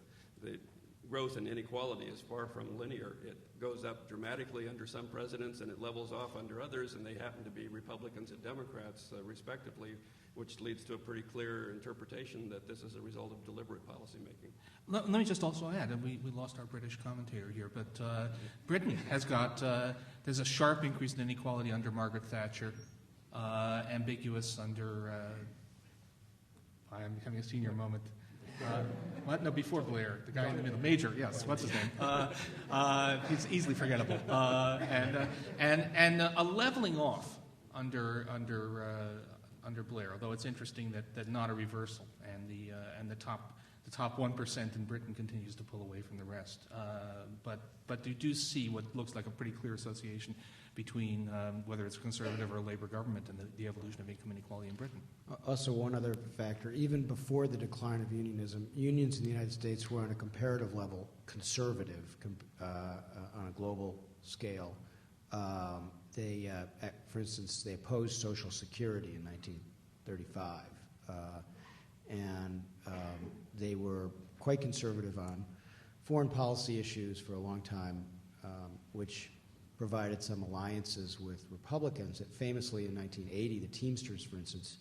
growth in inequality is far from linear. It goes up dramatically under some presidents, and it levels off under others, and they happen to be Republicans and Democrats, respectively, which leads to a pretty clear interpretation that this is a result of deliberate policy making. Let me just also add, and we lost our British commentator here, but Britain has got, there's a sharp increase in inequality under Margaret Thatcher, ambiguous under, I'm having a senior moment. What? No, before Blair, the guy in the middle, Major, yes, what's his name? He's easily forgettable. And a leveling off under Blair, although it's interesting that not a reversal, and the top the top 1% in Britain continues to pull away from the rest. But you do see what looks like a pretty clear association between whether it's a conservative or a Labour government and the evolution of income inequality in Britain. Also, one other factor, even before the decline of unionism, unions in the United States were on a comparative level conservative on a global scale. For instance, they opposed Social Security in 1935, and they were quite conservative on foreign policy issues for a long time, which provided some alliances with Republicans that famously in 1980, the Teamsters, for instance,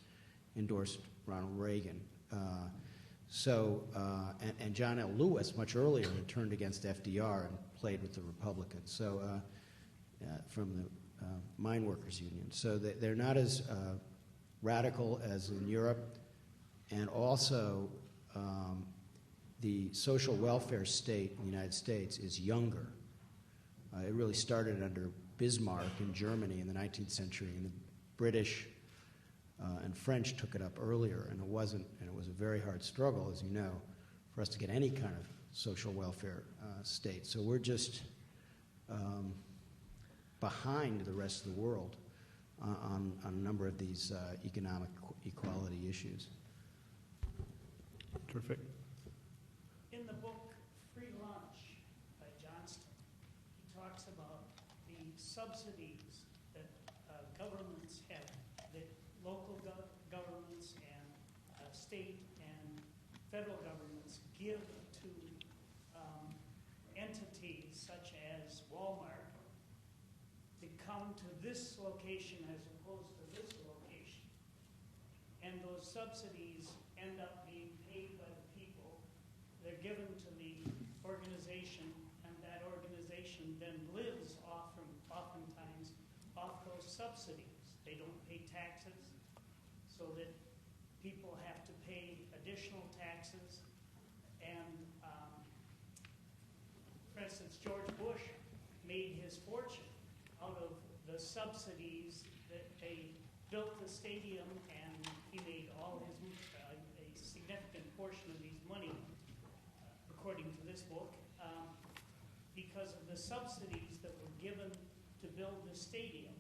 endorsed Ronald Reagan. And John L. Lewis, much earlier, had turned against FDR and played with the Republicans. So from the Mine Workers Union. So they're not as radical as in Europe, and also the social welfare state in the United States is younger. It really started under Bismarck in Germany in the 19th century, and the British and French took it up earlier, and it was a very hard struggle, as you know, for us to get any kind of social welfare state. So we're just behind the rest of the world on a number of these economic equality issues. Terrific. In the book Free Lunch by Johnston, he talks about the subsidies that governments have, that local governments and state and federal governments give to entities such as Walmart to come to this location as opposed to this location. And those subsidies end up being paid by the people. They're given to the organization, and that organization then lives oftentimes off those subsidies. They don't pay taxes, so that people have to pay additional taxes. And for instance, George Bush made his fortune out of the subsidies that they built the stadium, and he made all his a significant portion of his money, according to this book, because of the subsidies that were given to build the stadium.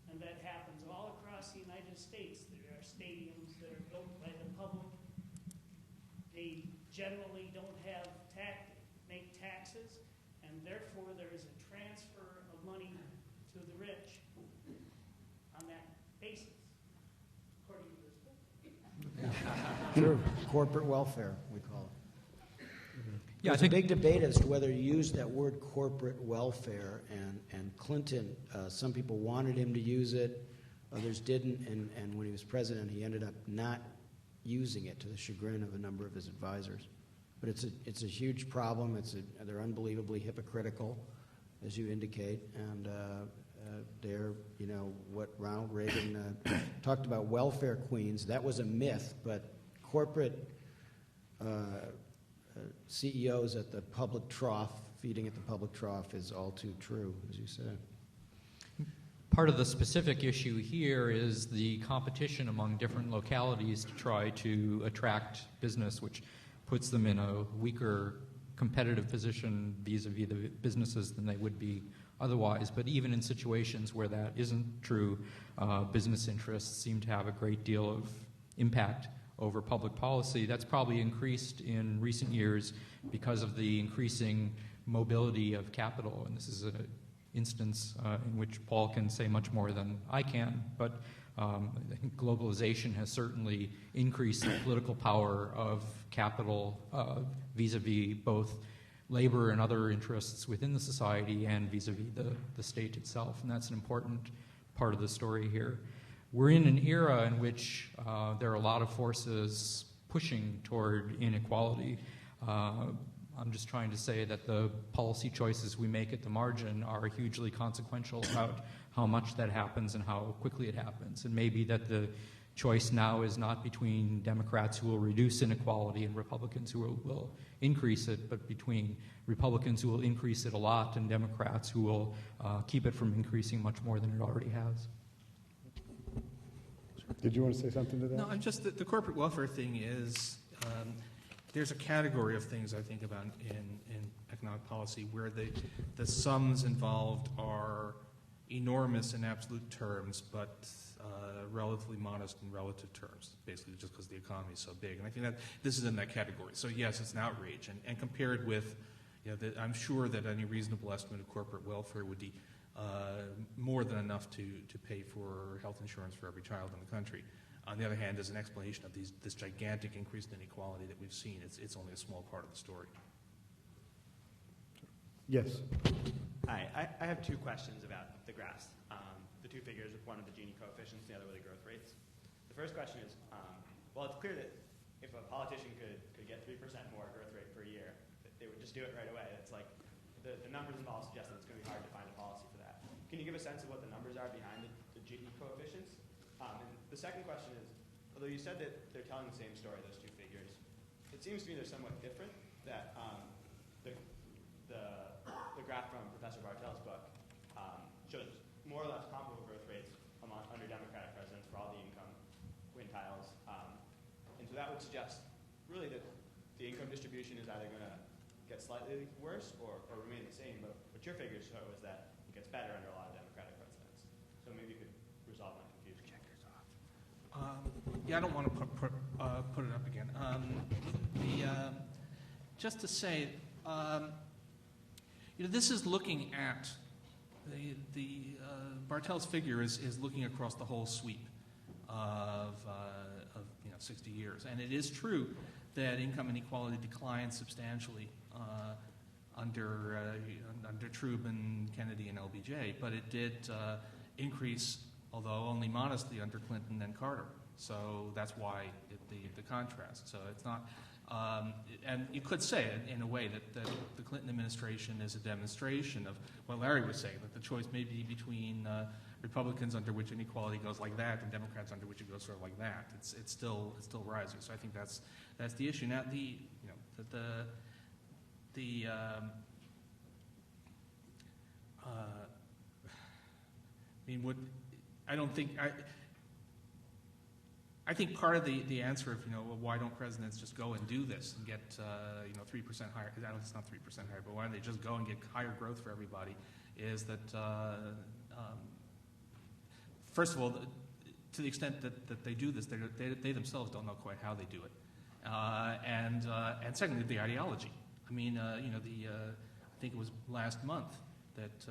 And that happens all across the United States. There are stadiums that are built by the public. They generally don't make taxes, and therefore there is a transfer of money to the rich on that basis, according to this book. Sure, corporate welfare, we call it. Yeah, There's a big debate as to whether to use that word corporate welfare, and Clinton, some people wanted him to use it, others didn't, and when he was president, he ended up not using it to the chagrin of a number of his advisors. But it's a huge problem. They're unbelievably hypocritical, as you indicate, and they're, what Ronald Reagan talked about, welfare queens. That was a myth, but corporate CEOs at the public trough, feeding at the public trough, is all too true, as you said. Part of the specific issue here is the competition among different localities to try to attract business, which puts them in a weaker competitive position vis-a-vis the businesses than they would be otherwise. But even in situations where that isn't true, business interests seem to have a great deal of impact over public policy. That's probably increased in recent years because of the increasing mobility of capital. And this is an instance in which Paul can say much more than I can. But I think globalization has certainly increased the political power of capital vis-a-vis both labor and other interests within the society and vis-a-vis the state itself. And that's an important part of the story here. We're in an era in which there are a lot of forces pushing toward inequality. I'm just trying to say that the policy choices we make at the margin are hugely consequential about how much that happens and how quickly it happens. And maybe that the choice now is not between Democrats who will reduce inequality and Republicans who will increase it, but between Republicans who will increase it a lot and Democrats who will keep it from increasing much more than it already has. Did you want to say something to that? No, I'm just the corporate welfare thing is there's a category of things I think about in economic policy where the sums involved are enormous in absolute terms, but relatively modest in relative terms, basically just because the economy is so big. And I think that this is in that category. So yes, it's an outrage. And compared with, I'm sure that any reasonable estimate of corporate welfare would be more than enough to pay for health insurance for every child in the country. On the other hand, as an explanation of this gigantic increase in inequality that we've seen, it's only a small part of the story. Yes. Hi, I have two questions about the graphs. The two figures, one of the Gini coefficients, the other with the growth rates. The first question is, well, it's clear that if a politician could get 3% more growth rate per year, they would just do it right away. It's like the numbers involved suggest that it's going to be hard to find a policy for that. Can you give a sense of what the numbers are behind the Gini coefficients? And the second question is, although you said that they're telling the same story, those two figures, it seems to me they're somewhat different, that the graph from Professor Bartels' book shows more or less comparable growth rates under Democratic presidents for all the income quintiles. And so that would suggest really that the income distribution is either going to get slightly worse or remain the same. But what your figures show is that it gets better under a lot of Democratic presidents. So maybe you could resolve my confusion. Checkers off. Yeah, I don't want to put it up again. Just to say, this is looking at the Bartels figure is looking across the whole sweep of 60 years, and it is true that income inequality declined substantially under Truman, Kennedy, and LBJ, but it did increase, although only modestly, under Clinton and Carter. So that's why the contrast. So it's not. And you could say it in a way that the Clinton administration is a demonstration of what Larry was saying, that the choice may be between Republicans under which inequality goes like that and Democrats under which it goes sort of like that. It's still rising. So I think that's the issue. Now I think part of the answer of why don't presidents just go and do this and get 3% higher? I know it's not 3% higher, but why don't they just go and get higher growth for everybody? Is that first of all, to the extent that they do this, they themselves don't know quite how they do it, and secondly, the ideology. I mean, I think it was last month that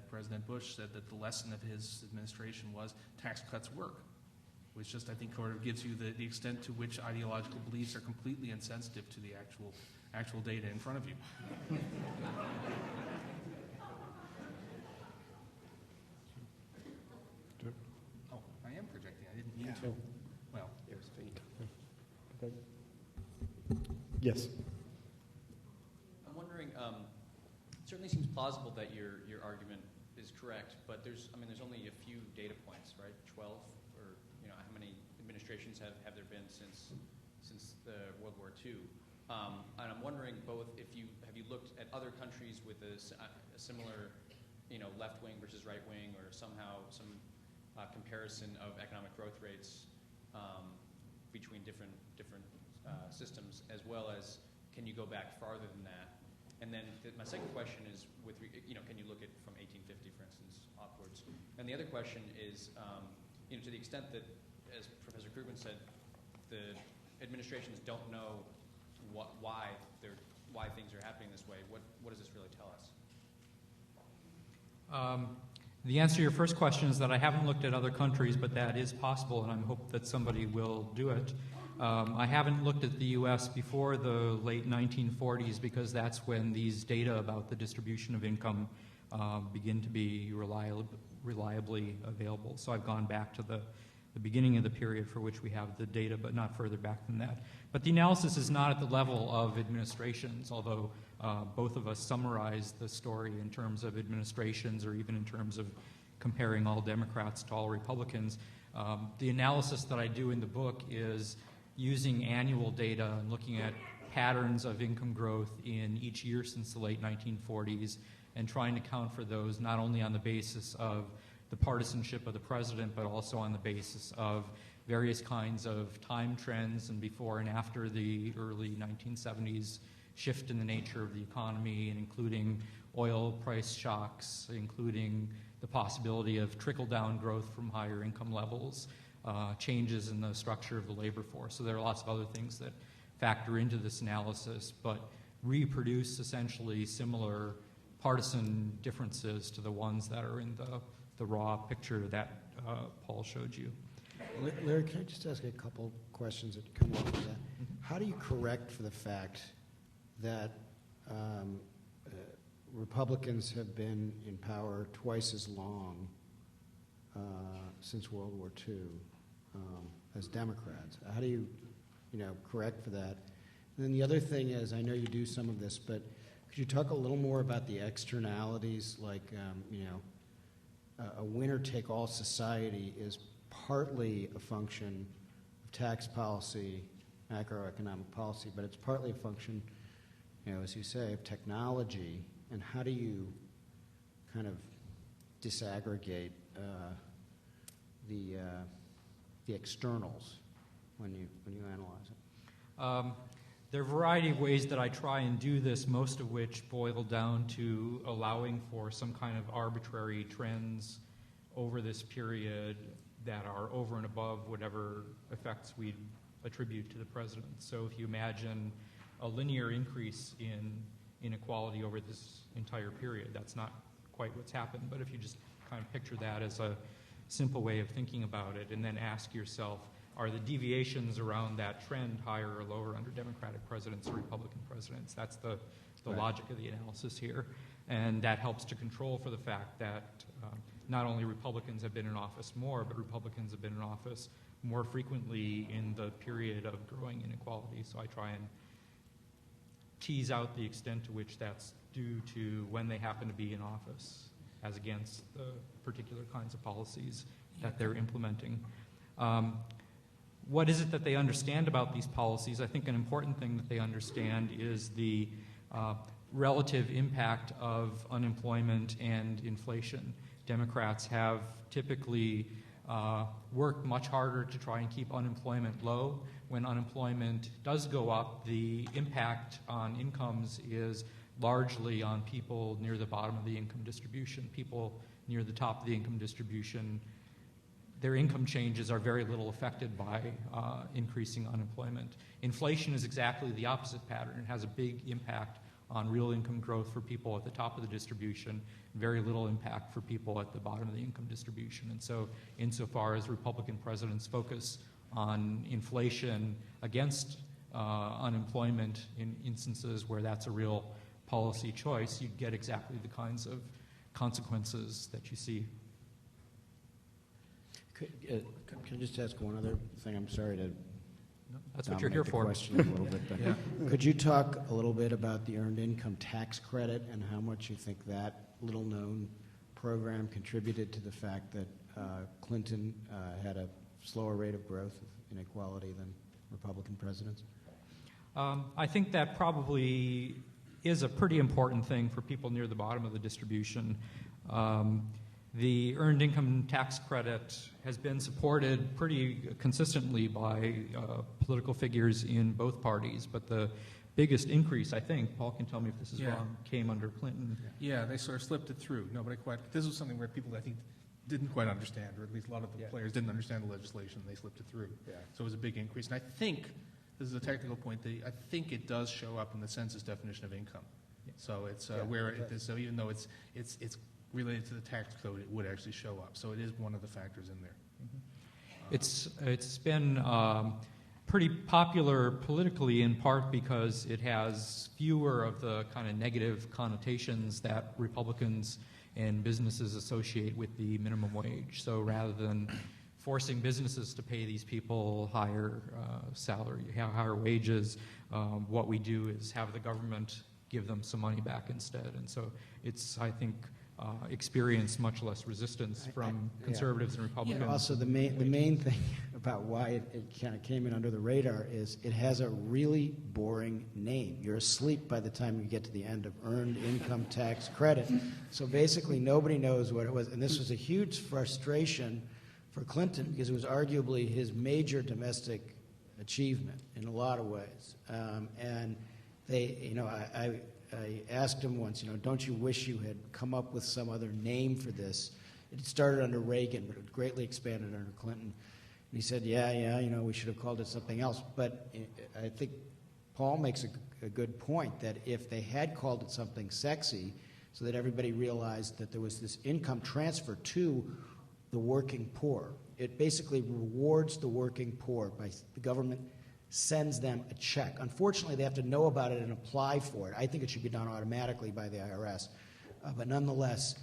President Bush said that the lesson of his administration was tax cuts work. Which just, I think, sort of gives you the extent to which ideological beliefs are completely insensitive to the actual data in front of you. Oh, I am projecting. I didn't mean to. Well, it was fake. Okay. Yes. I'm wondering. It certainly seems plausible that your argument is correct, but there's only a few data points, right? 12. How many administrations have there been since the World War II? And I'm wondering both have you looked at other countries with a similar, left wing versus right wing, or somehow some comparison of economic growth rates between different systems, as well as can you go back farther than that? And then my second question is can you look at from 1850, for instance, upwards? And the other question is to the extent that, as Professor Krugman said, the administrations don't know why things are happening this way. What does this really tell us? The answer to your first question is that I haven't looked at other countries, but that is possible, and I hope that somebody will do it. I haven't looked at the U.S. before the late 1940s because that's when these data about the distribution of income begin to be reliably available. So I've gone back to the beginning of the period for which we have the data, but not further back than that. But the analysis is not at the level of administrations, although both of us summarize the story in terms of administrations or even in terms of comparing all Democrats to all Republicans. The analysis that I do in the book is using annual data and looking at patterns of income growth in each year since the late 1940s and trying to account for those not only on the basis of the partisanship of the president, but also on the basis of various kinds of time trends and before and after the early 1970s shift in the nature of the economy, and including oil price shocks, including the possibility of trickle-down growth from higher income levels, changes in the structure of the labor force. So there are lots of other things that factor into this analysis, but reproduce essentially similar partisan differences to the ones that are in the raw picture that Paul showed you. Larry, can I just ask a couple questions that come up with that? How do you correct for the fact that Republicans have been in power twice as long since World War II as Democrats? How do you correct for that? And then the other thing is, I know you do some of this, but could you talk a little more about the externalities, like a winner-take-all society is partly a function of tax policy, macroeconomic policy, but it's partly a function, as you say, of technology. And how do you kind of disaggregate the externals when you analyze it? There are a variety of ways that I try and do this, most of which boil down to allowing for some kind of arbitrary trends over this period that are over and above whatever effects we attribute to the president. So if you imagine a linear increase in inequality over this entire period, that's not quite what's happened, but if you just kind of picture that as a simple way of thinking about it, and then ask yourself, are the deviations around that trend higher or lower under Democratic presidents or Republican presidents? That's the logic of the analysis here. And that helps to control for the fact that not only Republicans have been in office more, but Republicans have been in office more frequently in the period of growing inequality. So I try and tease out the extent to which that's due to when they happen to be in office as against the particular kinds of policies that they're implementing. What is it that they understand about these policies? I think an important thing that they understand is the relative impact of unemployment and inflation. Democrats have typically worked much harder to try and keep unemployment low. When unemployment does go up, the impact on incomes is largely on people near the bottom of the income distribution. People near the top of the income distribution, their income changes are very little affected by increasing unemployment. Inflation is exactly the opposite pattern. It has a big impact on real income growth for people at the top of the distribution, very little impact for people at the bottom of the income distribution. And so insofar as Republican presidents focus on inflation against unemployment in instances where that's a real policy choice, you'd get exactly the kinds of consequences that you see. Can I just ask one other thing? I'm sorry to That's what you're here for. Question a little bit, but could you talk a little bit about the earned income tax credit and how much you think that little-known program contributed to the fact that Clinton had a slower rate of growth of inequality than Republican presidents? I think that probably is a pretty important thing for people near the bottom of the distribution. The earned income tax credit has been supported pretty consistently by political figures in both parties, but the biggest increase, I think, Paul can tell me if this is wrong, came under Clinton. Yeah, they sort of slipped it through. Nobody quite. This was something where people, I think, didn't quite understand, or at least a lot of the players didn't understand the legislation. They slipped it through. Yeah. So it was a big increase. And I think, this is a technical point, I think it does show up in the census definition of income. Yeah. So it's where it is. So even though it's related to the tax code, it would actually show up. So it is one of the factors in there. Mm-hmm. It's been pretty popular politically, in part because it has fewer of the kind of negative connotations that Republicans and businesses associate with the minimum wage. So rather than forcing businesses to pay these people higher salary, higher wages, what we do is have the government give them some money back instead. And so it's, I think, experienced much less resistance from conservatives and Republicans. Yeah. Also, the main thing about why it kind of came in under the radar is it has a really boring name. You're asleep by the time you get to the end of earned income tax credit. So basically, nobody knows what it was. And this was a huge frustration for Clinton because it was arguably his major domestic achievement in a lot of ways. And they, you know, I asked him once, you know, don't you wish you had come up with some other name for this? It started under Reagan, but it greatly expanded under Clinton. And he said, yeah, you know, we should have called it something else. But I think Paul makes a good point that if they had called it something sexy so that everybody realized that there was this income transfer to the working poor, it basically rewards the working poor by the government sends them a check. Unfortunately, they have to know about it and apply for it. I think it should be done automatically by the IRS. But nonetheless,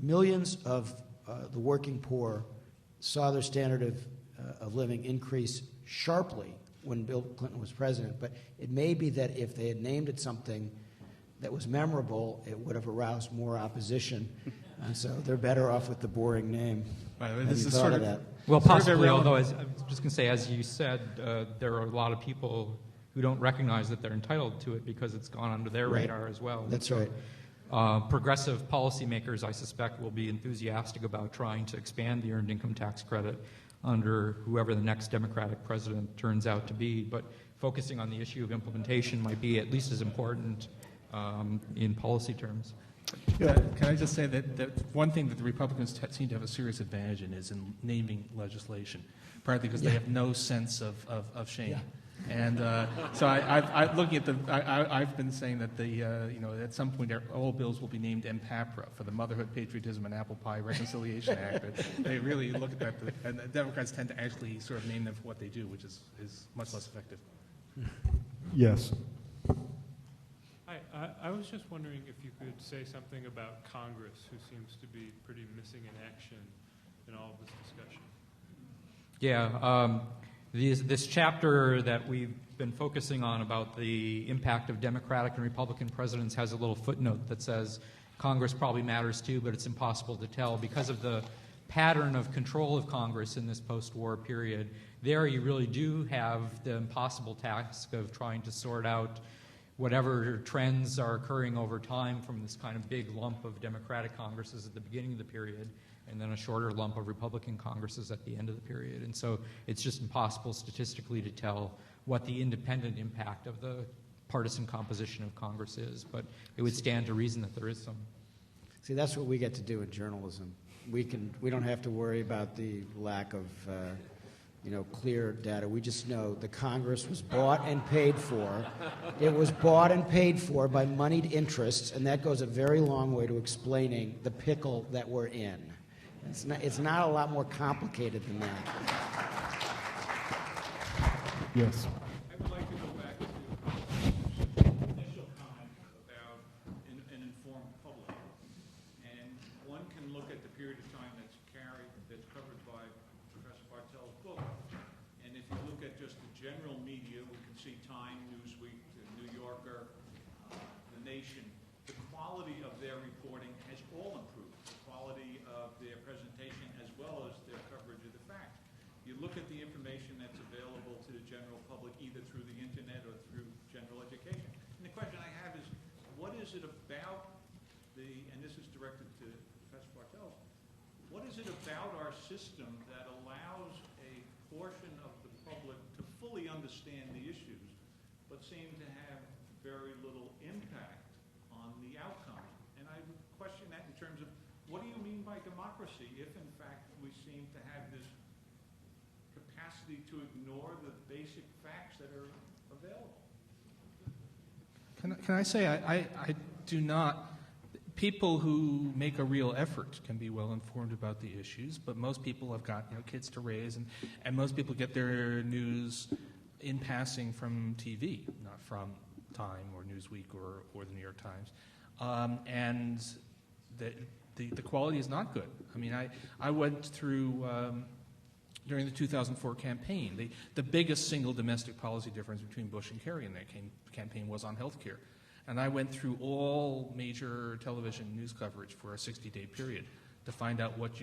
millions of the working poor saw their standard of living increase sharply when Bill Clinton was president. But it may be that if they had named it something that was memorable, it would have aroused more opposition. And so they're better off with the boring name. This is sort of that? Well, sort of possibly, irrelevant. although I was just going to say, as you said, there are a lot of people who don't recognize that they're entitled to it because it's gone under their Right. radar as well. That's right. Progressive policymakers, I suspect, will be enthusiastic about trying to expand the earned income tax credit under whoever the next Democratic president turns out to be. But focusing on the issue of implementation might be at least as important in policy terms. Can I just say that one thing that the Republicans seem to have a serious advantage in is in naming legislation, partly because they have no sense of shame. Yeah. And so I've been saying that at some point all bills will be named MPAPRA for the Motherhood, Patriotism, and Apple Pie Reconciliation Act. They really look at that, and the Democrats tend to actually sort of name them for what they do, which is much less effective. Yes. Hi, I was just wondering if you could say something about Congress, who seems to be pretty missing in action in all of this discussion. Yeah, this chapter that we've been focusing on about the impact of Democratic and Republican presidents has a little footnote that says Congress probably matters too, but it's impossible to tell because of the pattern of control of Congress in this post-war period. There you really do have the impossible task of trying to sort out whatever trends are occurring over time from this kind of big lump of Democratic Congresses at the beginning of the period and then a shorter lump of Republican Congresses at the end of the period. And so it's just impossible statistically to tell what the independent impact of the partisan composition of Congress is, but it would stand to reason that there is some. See, that's what we get to do in journalism. We don't have to worry about the lack of clear data. We just know the Congress was bought and paid for. It was bought and paid for by moneyed interests, and that goes a very long way to explaining the pickle that we're in. It's not a lot more complicated than that. Yes. I would like to go back to the initial comment about an informed public. And one can look at the period of time that's covered by Professor Bartels' book. And if you look at just the general media, we can see Time, Newsweek, The New Yorker, The Nation. The quality of their reporting has all improved. The quality of their presentation as well as their coverage of the facts. You look at the information that's available to the general public either through the internet or through general education. And the question I have is, what is it about and this is directed to Professor Bartels, what is it about our system that allows a portion of the public to fully understand the issues, but seem to have very little impact on the outcome? And I would question that in terms of, what do you mean by democracy if, in fact, we seem to have this capacity to ignore the basic facts that are available? Can I say I do not. People who make a real effort can be well informed about the issues, but most people have got kids to raise, and most people get their news in passing from TV, not from Time or Newsweek or the New York Times, and the quality is not good. I mean, I went through during the 2004 campaign, the biggest single domestic policy difference between Bush and Kerry in that campaign was on health care. And I went through all major television news coverage for a 60-day period to find out what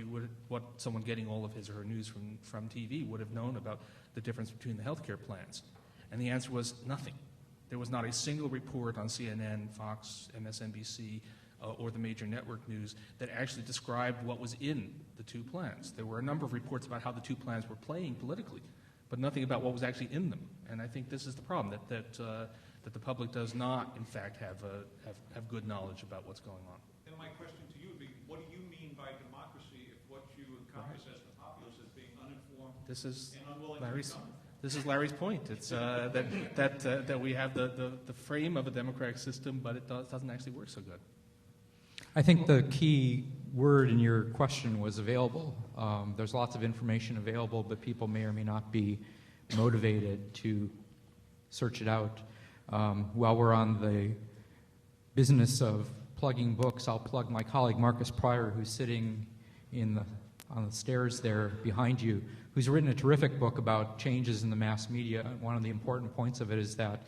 someone getting all of his or her news from TV would have known about the difference between the health care plans. And the answer was nothing. There was not a single report on CNN, Fox, MSNBC, or the major network news that actually described what was in the two plans. There were a number of reports about how the two plans were playing politically, but nothing about what was actually in them. And I think this is the problem, that the public does not, in fact, have good knowledge about what's going on. And my question to you would be, what do you mean by democracy if what you encompass as the populace as being uninformed and unwilling to become? This is Larry's point. It's that we have the frame of a democratic system, but it doesn't actually work so good. I think the key word in your question was available. There's lots of information available, but people may or may not be motivated to search it out. While we're on the business of plugging books, I'll plug my colleague Marcus Pryor, who's sitting on the stairs there behind you, who's written a terrific book about changes in the mass media. One of the important points of it is that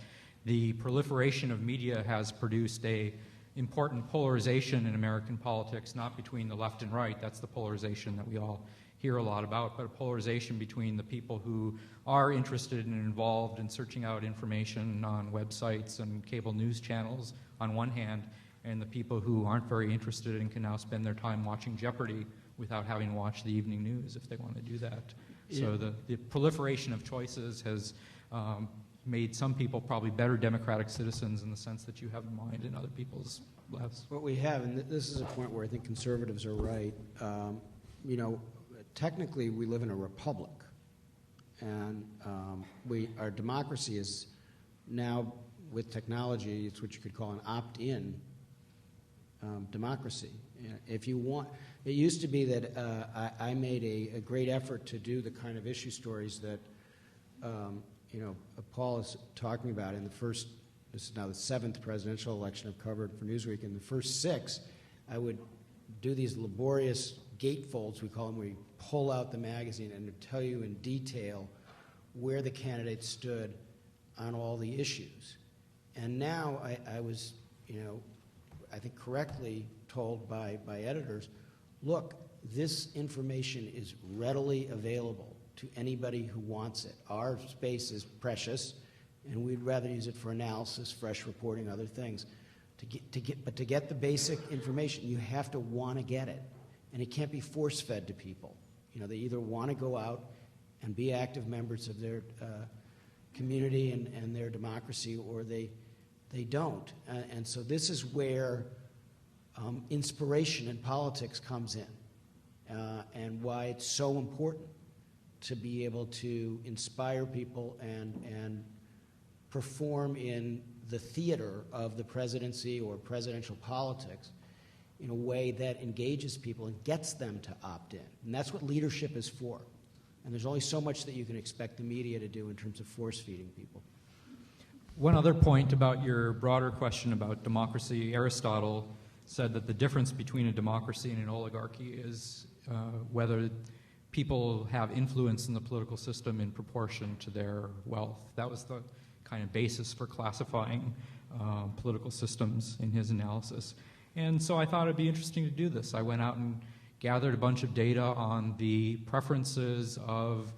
the proliferation of media has produced a important polarization in American politics, not between the left and right. That's the polarization that we all hear a lot about, but a polarization between the people who are interested and involved in searching out information on websites and cable news channels on one hand, and the people who aren't very interested and can now spend their time watching Jeopardy without having to watch the evening news if they want to do that. So the proliferation of choices has made some people probably better democratic citizens in the sense that you have in mind, and other people's less. What we have, and this is a point where I think conservatives are right, technically we live in a republic, and our democracy is now, with technology, it's what you could call an opt-in democracy. If you want, it used to be that I made a great effort to do the kind of issue stories that Paul is talking about in the first, this is now the 7th presidential election I've covered for Newsweek. In the first 6, I would do these laborious gatefolds, we call them, where you pull out the magazine and tell you in detail where the candidates stood on all the issues. And now I was, I think correctly told by editors, look, this information is readily available to anybody who wants it. Our space is precious, and we'd rather use it for analysis, fresh reporting, other things. But to get the basic information, you have to want to get it, and it can't be force-fed to people. They either want to go out and be active members of their community and their democracy, or they don't. And so this is where inspiration in politics comes in, and why it's so important to be able to inspire people and perform in the theater of the presidency or presidential politics in a way that engages people and gets them to opt in. And that's what leadership is for. And there's only so much that you can expect the media to do in terms of force-feeding people. One other point about your broader question about democracy, Aristotle said that the difference between a democracy and an oligarchy is whether people have influence in the political system in proportion to their wealth. That was the kind of basis for classifying political systems in his analysis. And so I thought it'd be interesting to do this. I went out and gathered a bunch of data on the preferences of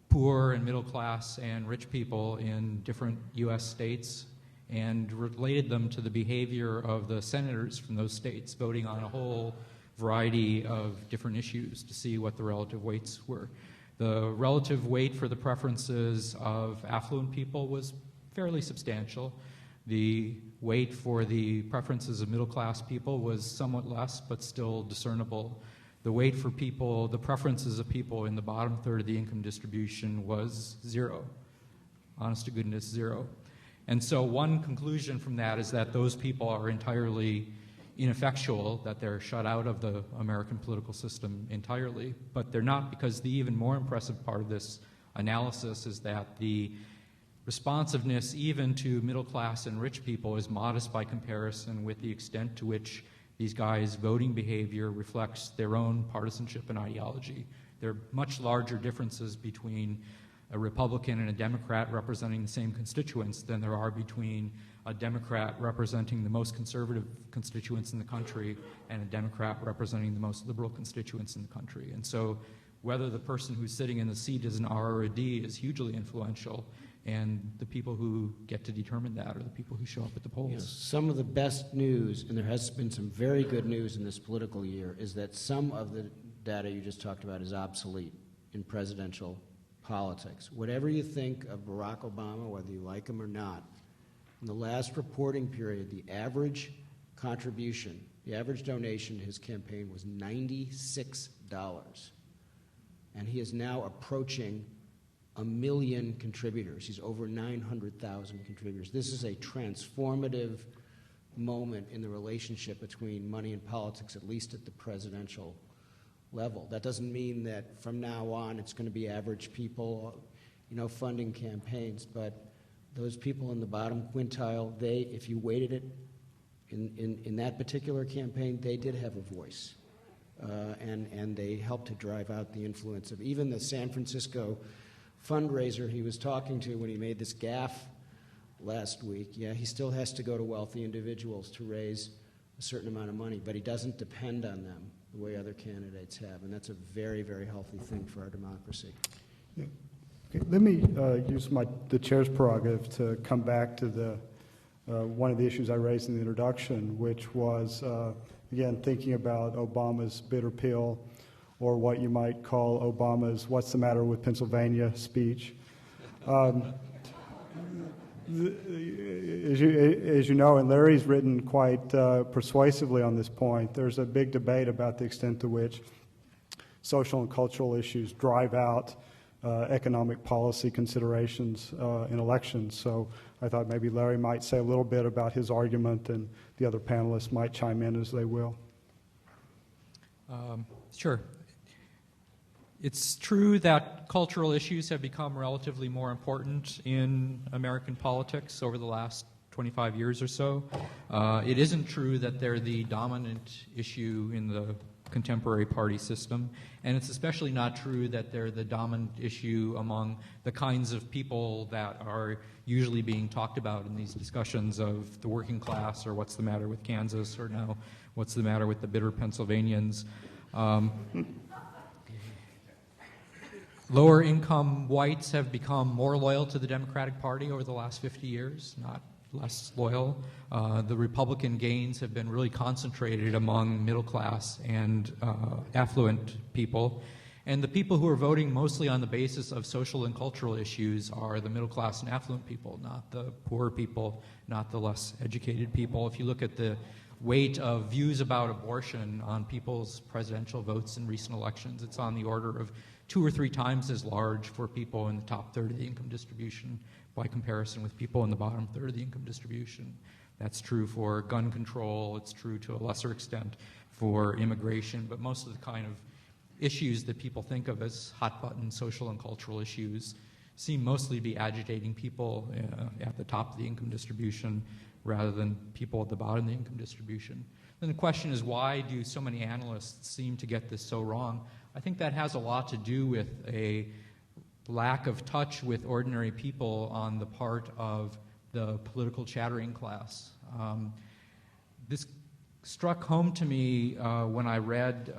poor and middle class and rich people in different U.S. states and related them to the behavior of the senators from those states voting on a whole variety of different issues to see what the relative weights were. The relative weight for the preferences of affluent people was fairly substantial. The weight for the preferences of middle-class people was somewhat less, but still discernible. The weight for people, the preferences of people in the bottom third of the income distribution was 0. Honest to goodness, 0. And so one conclusion from that is that those people are entirely ineffectual, that they're shut out of the American political system entirely, but they're not, because the even more impressive part of this analysis is that the responsiveness even to middle class and rich people is modest by comparison with the extent to which these guys' voting behavior reflects their own partisanship and ideology. There are much larger differences between a Republican and a Democrat representing the same constituents than there are between a Democrat representing the most conservative constituents in the country and a Democrat representing the most liberal constituents in the country. And so whether the person who's sitting in the seat is an R or a D is hugely influential. And the people who get to determine that are the people who show up at the polls. You know, some of the best news, and there has been some very good news in this political year, is that some of the data you just talked about is obsolete in presidential politics. Whatever you think of Barack Obama, whether you like him or not, in the last reporting period, the average contribution, the average donation to his campaign was $96. And he is now approaching 1 million contributors. He's over 900,000 contributors. This is a transformative moment in the relationship between money and politics, at least at the presidential level. That doesn't mean that from now on it's going to be average people, you know, funding campaigns, but those people in the bottom quintile, they, if you weighted it in that particular campaign, they did have a voice. And they helped to drive out the influence of even the San Francisco fundraiser he was talking to when he made this gaffe last week. Yeah, he still has to go to wealthy individuals to raise a certain amount of money, but he doesn't depend on them the way other candidates have, and that's a very, very healthy thing for our democracy. Yeah. Okay, let me use the chair's prerogative to come back to the one of the issues I raised in the introduction, which was, again, thinking about Obama's bitter pill, or what you might call Obama's "What's the Matter with Pennsylvania" speech. As you know, and Larry's written quite persuasively on this point, there's a big debate about the extent to which social and cultural issues drive out economic policy considerations in elections. So I thought maybe Larry might say a little bit about his argument, and the other panelists might chime in as they will. Sure. It's true that cultural issues have become relatively more important in American politics over the last 25 years or so. It isn't true that they're the dominant issue in the contemporary party system, and it's especially not true that they're the dominant issue among the kinds of people that are usually being talked about in these discussions of the working class, or what's the matter with Kansas, or now what's the matter with the bitter Pennsylvanians. Lower income whites have become more loyal to the Democratic Party over the last 50 years, not less loyal. The Republican gains have been really concentrated among middle class and affluent people. And the people who are voting mostly on the basis of social and cultural issues are the middle class and affluent people, not the poor people, not the less educated people. If you look at the weight of views about abortion on people's presidential votes in recent elections, it's on the order of 2 or 3 times as large for people in the top third of the income distribution by comparison with people in the bottom third of the income distribution. That's true for gun control. It's true to a lesser extent for immigration, but most of the kind of issues that people think of as hot-button social and cultural issues seem mostly to be agitating people at the top of the income distribution rather than people at the bottom of the income distribution. Then the question is, why do so many analysts seem to get this so wrong? I think that has a lot to do with a lack of touch with ordinary people on the part of the political chattering class. This struck home to me when I read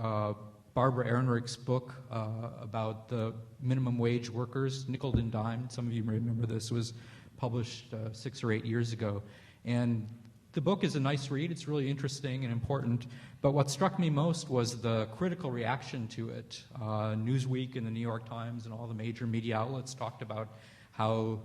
Barbara Ehrenreich's book about the minimum wage workers, nickel and dime. Some of you may remember this. Was published 6 or 8 years ago. And the book is a nice read. It's really interesting and important. But what struck me most was the critical reaction to it. Newsweek and the New York Times and all the major media outlets talked about how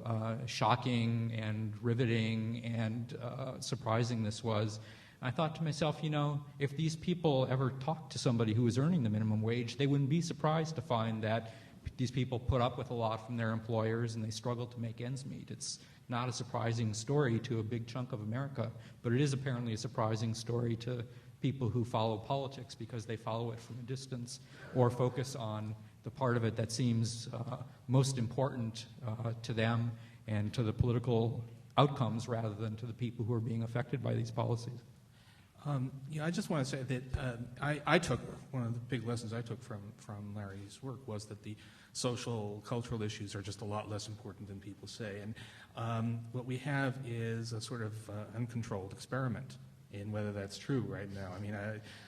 shocking and riveting and surprising this was. And I thought to myself, you know, if these people ever talked to somebody who was earning the minimum wage, they wouldn't be surprised to find that these people put up with a lot from their employers and they struggle to make ends meet. It's not a surprising story to a big chunk of America, but it is apparently a surprising story to people who follow politics because they follow it from a distance or focus on the part of it that seems most important to them and to the political outcomes rather than to the people who are being affected by these policies. Yeah, I just want to say that I took one of the big lessons I took from Larry's work was that the social, cultural issues are just a lot less important than people say. And what we have is a sort of uncontrolled experiment in whether that's true right now. I mean,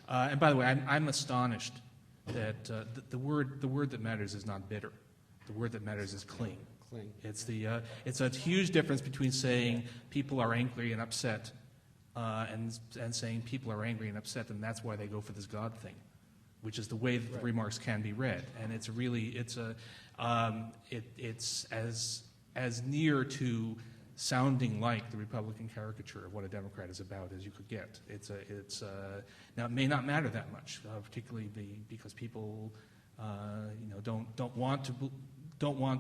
and by the way, I'm astonished that the word that matters is not bitter. The word that matters is clean. Cling. It's a huge difference between saying people are angry and upset, and saying people are angry and upset, and that's why they go for this God thing, which is the way that the remarks can be read. And it's as near to sounding like the Republican caricature of what a Democrat is about as you could get. Now it may not matter that much, particularly because people don't want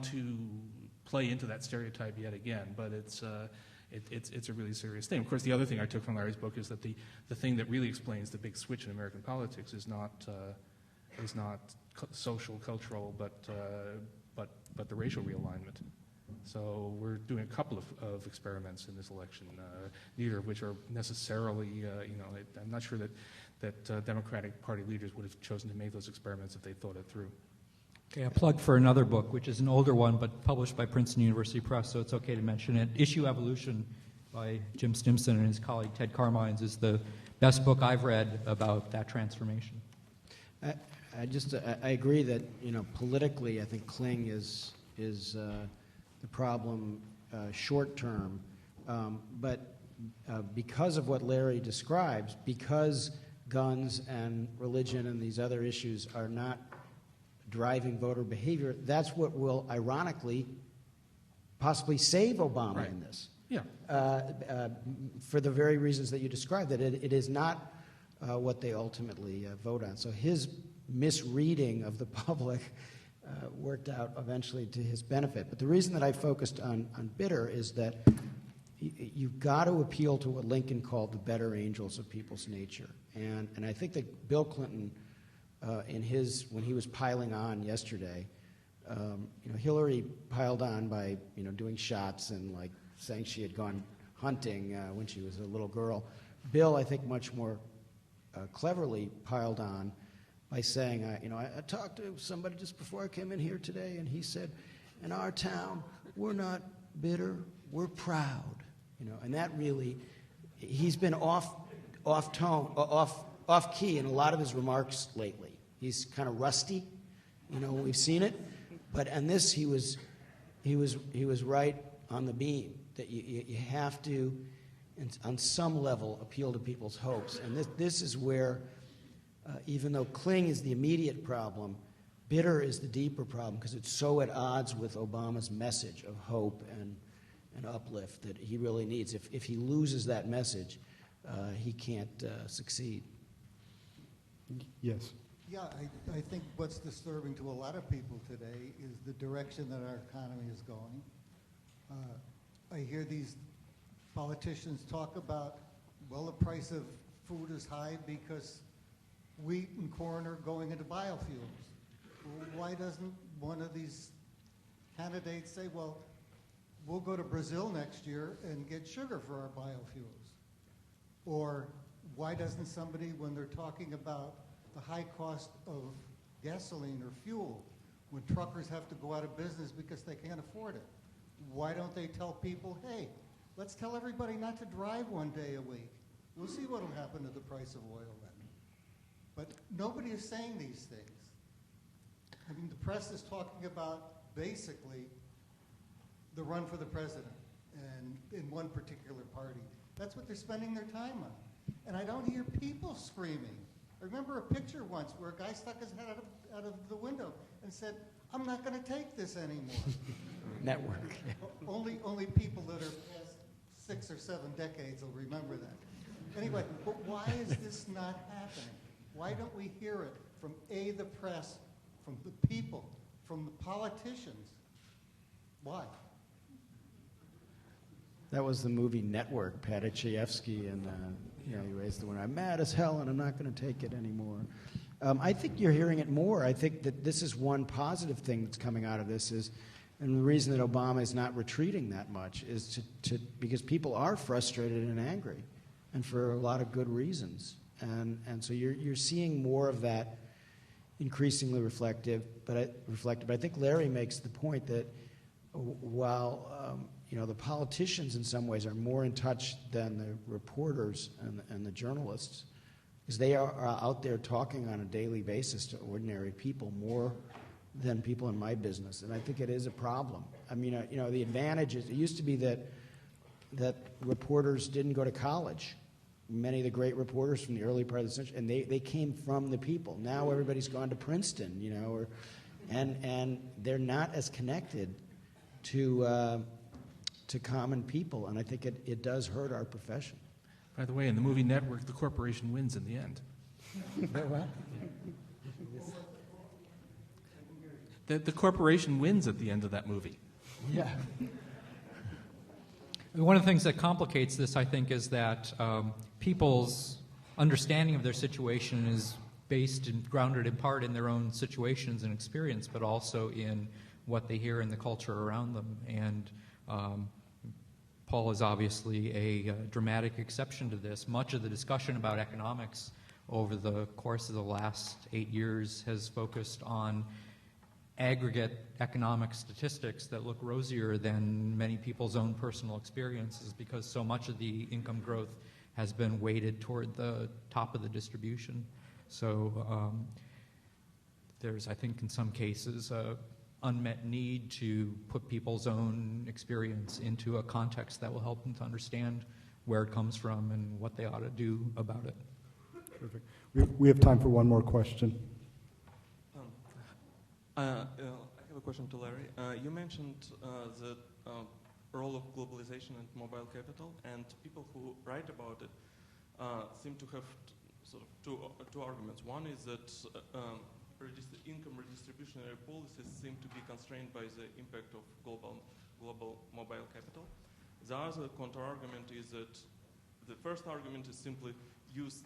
to play into that stereotype yet again. But it's a really serious thing. Of course, the other thing I took from Larry's book is that the thing that really explains the big switch in American politics is not social, cultural, but the racial realignment. So we're doing a couple of experiments in this election, neither of which are necessarily, I'm not sure that Democratic Party leaders would have chosen to make those experiments if they thought it through. Okay, a plug for another book, which is an older one, but published by Princeton University Press, so it's okay to mention it. Issue Evolution by Jim Stimson and his colleague Ted Carmines is the best book I've read about that transformation. I agree that, politically, I think Kling is the problem short term, but because of what Larry describes, because guns and religion and these other issues are not driving voter behavior, that's what will ironically possibly save Obama in this. Yeah. For the very reasons that you described, that it is not what they ultimately vote on. So his misreading of the public worked out eventually to his benefit. But the reason that I focused on Bitter is that you've got to appeal to what Lincoln called the better angels of people's nature. And I think that Bill Clinton, when he was piling on yesterday, Hillary piled on by doing shots and like saying she had gone hunting when she was a little girl. Bill, I think, much more cleverly piled on by saying, I talked to somebody just before I came in here today, and he said, in our town, we're not bitter, we're proud. And that really, he's been off key in a lot of his remarks lately. He's kind of rusty, we've seen it, but on this he was right on the beam. That you have to, on some level, appeal to people's hopes, and this is where. Even though Kling is the immediate problem, Bitter is the deeper problem because it's so at odds with Obama's message of hope and uplift that he really needs. If he loses that message, he can't succeed. Yes. Yeah, I think what's disturbing to a lot of people today is the direction that our economy is going. I hear these politicians talk about, well, the price of food is high because wheat and corn are going into biofuels. Well, why doesn't one of these candidates say, well, we'll go to Brazil next year and get sugar for our biofuels? Or why doesn't somebody, when they're talking about the high cost of gasoline or fuel, when truckers have to go out of business because they can't afford it, why don't they tell people, hey, let's tell everybody not to drive one day a week. We'll see what will happen to the price of oil then. But nobody is saying these things. I mean, the press is talking about basically the run for the president and in one particular party. That's what they're spending their time on. And I don't hear people screaming. I remember a picture once where a guy stuck his head out of the window and said, I'm not going to take this anymore. Network. Only people that are past 6 or 7 decades will remember that. Anyway, but why is this not happening? Why don't we hear it from the press, from the people, from the politicians? Why? That was the movie Network, Padachevsky, and he raised the winner. I'm mad as hell, and I'm not going to take it anymore. I think you're hearing it more. I think that this is one positive thing that's coming out of this is, and the reason that Obama is not retreating that much is because people are frustrated and angry, and for a lot of good reasons. And so you're seeing more of that increasingly reflective. But I think Larry makes the point that while the politicians in some ways are more in touch than the reporters and the journalists, because they are out there talking on a daily basis to ordinary people more than people in my business, and I think it is a problem. I mean, you know, the advantage is, it used to be that reporters didn't go to college. Many of the great reporters from the early part of the century, and they came from the people. Now everybody's gone to Princeton, you know, and they're not as connected to common people, and I think it does hurt our profession. By the way, in the movie Network, the corporation wins in the end. What? The corporation wins at the end of that movie. Yeah. One of the things that complicates this, I think, is that people's understanding of their situation is based and grounded in part in their own situations and experience, but also in what they hear in the culture around them. And Paul is obviously a dramatic exception to this. Much of the discussion about economics over the course of the last 8 years has focused on aggregate economic statistics that look rosier than many people's own personal experiences, because so much of the income growth has been weighted toward the top of the distribution. So there's, I think, in some cases, unmet need to put people's own experience into a context that will help them to understand where it comes from and what they ought to do about it. Terrific. We have time for one more question. I have a question to Larry. You mentioned the role of globalization and mobile capital, and people who write about it seem to have sort of two arguments. One is that income redistributionary policies seem to be constrained by the impact of global mobile capital. The other counter-argument is that the first argument is simply used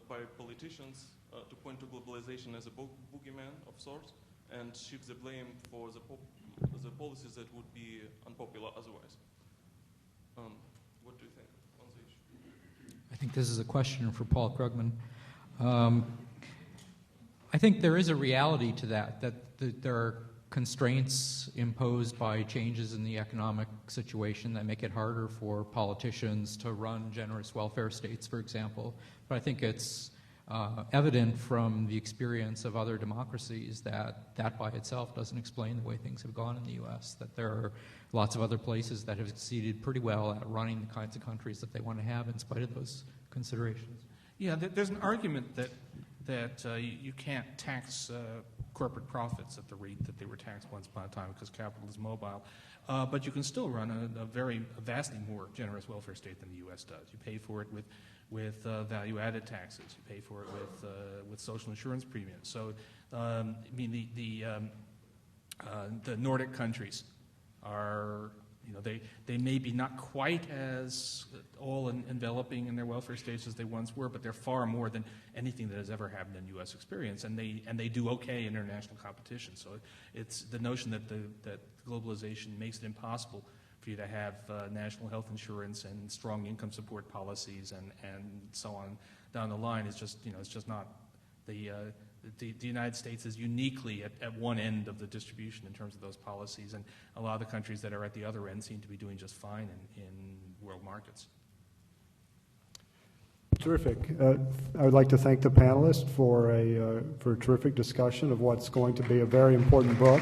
by politicians to point to globalization as a boogeyman of sorts, and shift the blame for the policies that would be unpopular otherwise. What do you think on the issue? I think this is a question for Paul Krugman. I think there is a reality to that there are constraints imposed by changes in the economic situation that make it harder for politicians to run generous welfare states, for example. But I think it's evident from the experience of other democracies that by itself doesn't explain the way things have gone in the U.S., that there are lots of other places that have succeeded pretty well at running the kinds of countries that they want to have in spite of those considerations. Yeah, there's an argument that you can't tax corporate profits at the rate that they were taxed once upon a time because capital is mobile. But you can still run a vastly more generous welfare state than the U.S. does. You pay for it with value-added taxes. You pay for it with social insurance premiums. So, I mean, the Nordic countries are, you know, they may be not quite as all-enveloping in their welfare states as they once were, but they're far more than anything that has ever happened in U.S. experience, and they do okay in international competition. So it's the notion that globalization makes it impossible for you to have national health insurance and strong income support policies and so on down the line is just, you know, it's just not the United States is uniquely at one end of the distribution in terms of those policies, and a lot of the countries that are at the other end seem to be doing just fine in world markets. Terrific. I would like to thank the panelists for a terrific discussion of what's going to be a very important book.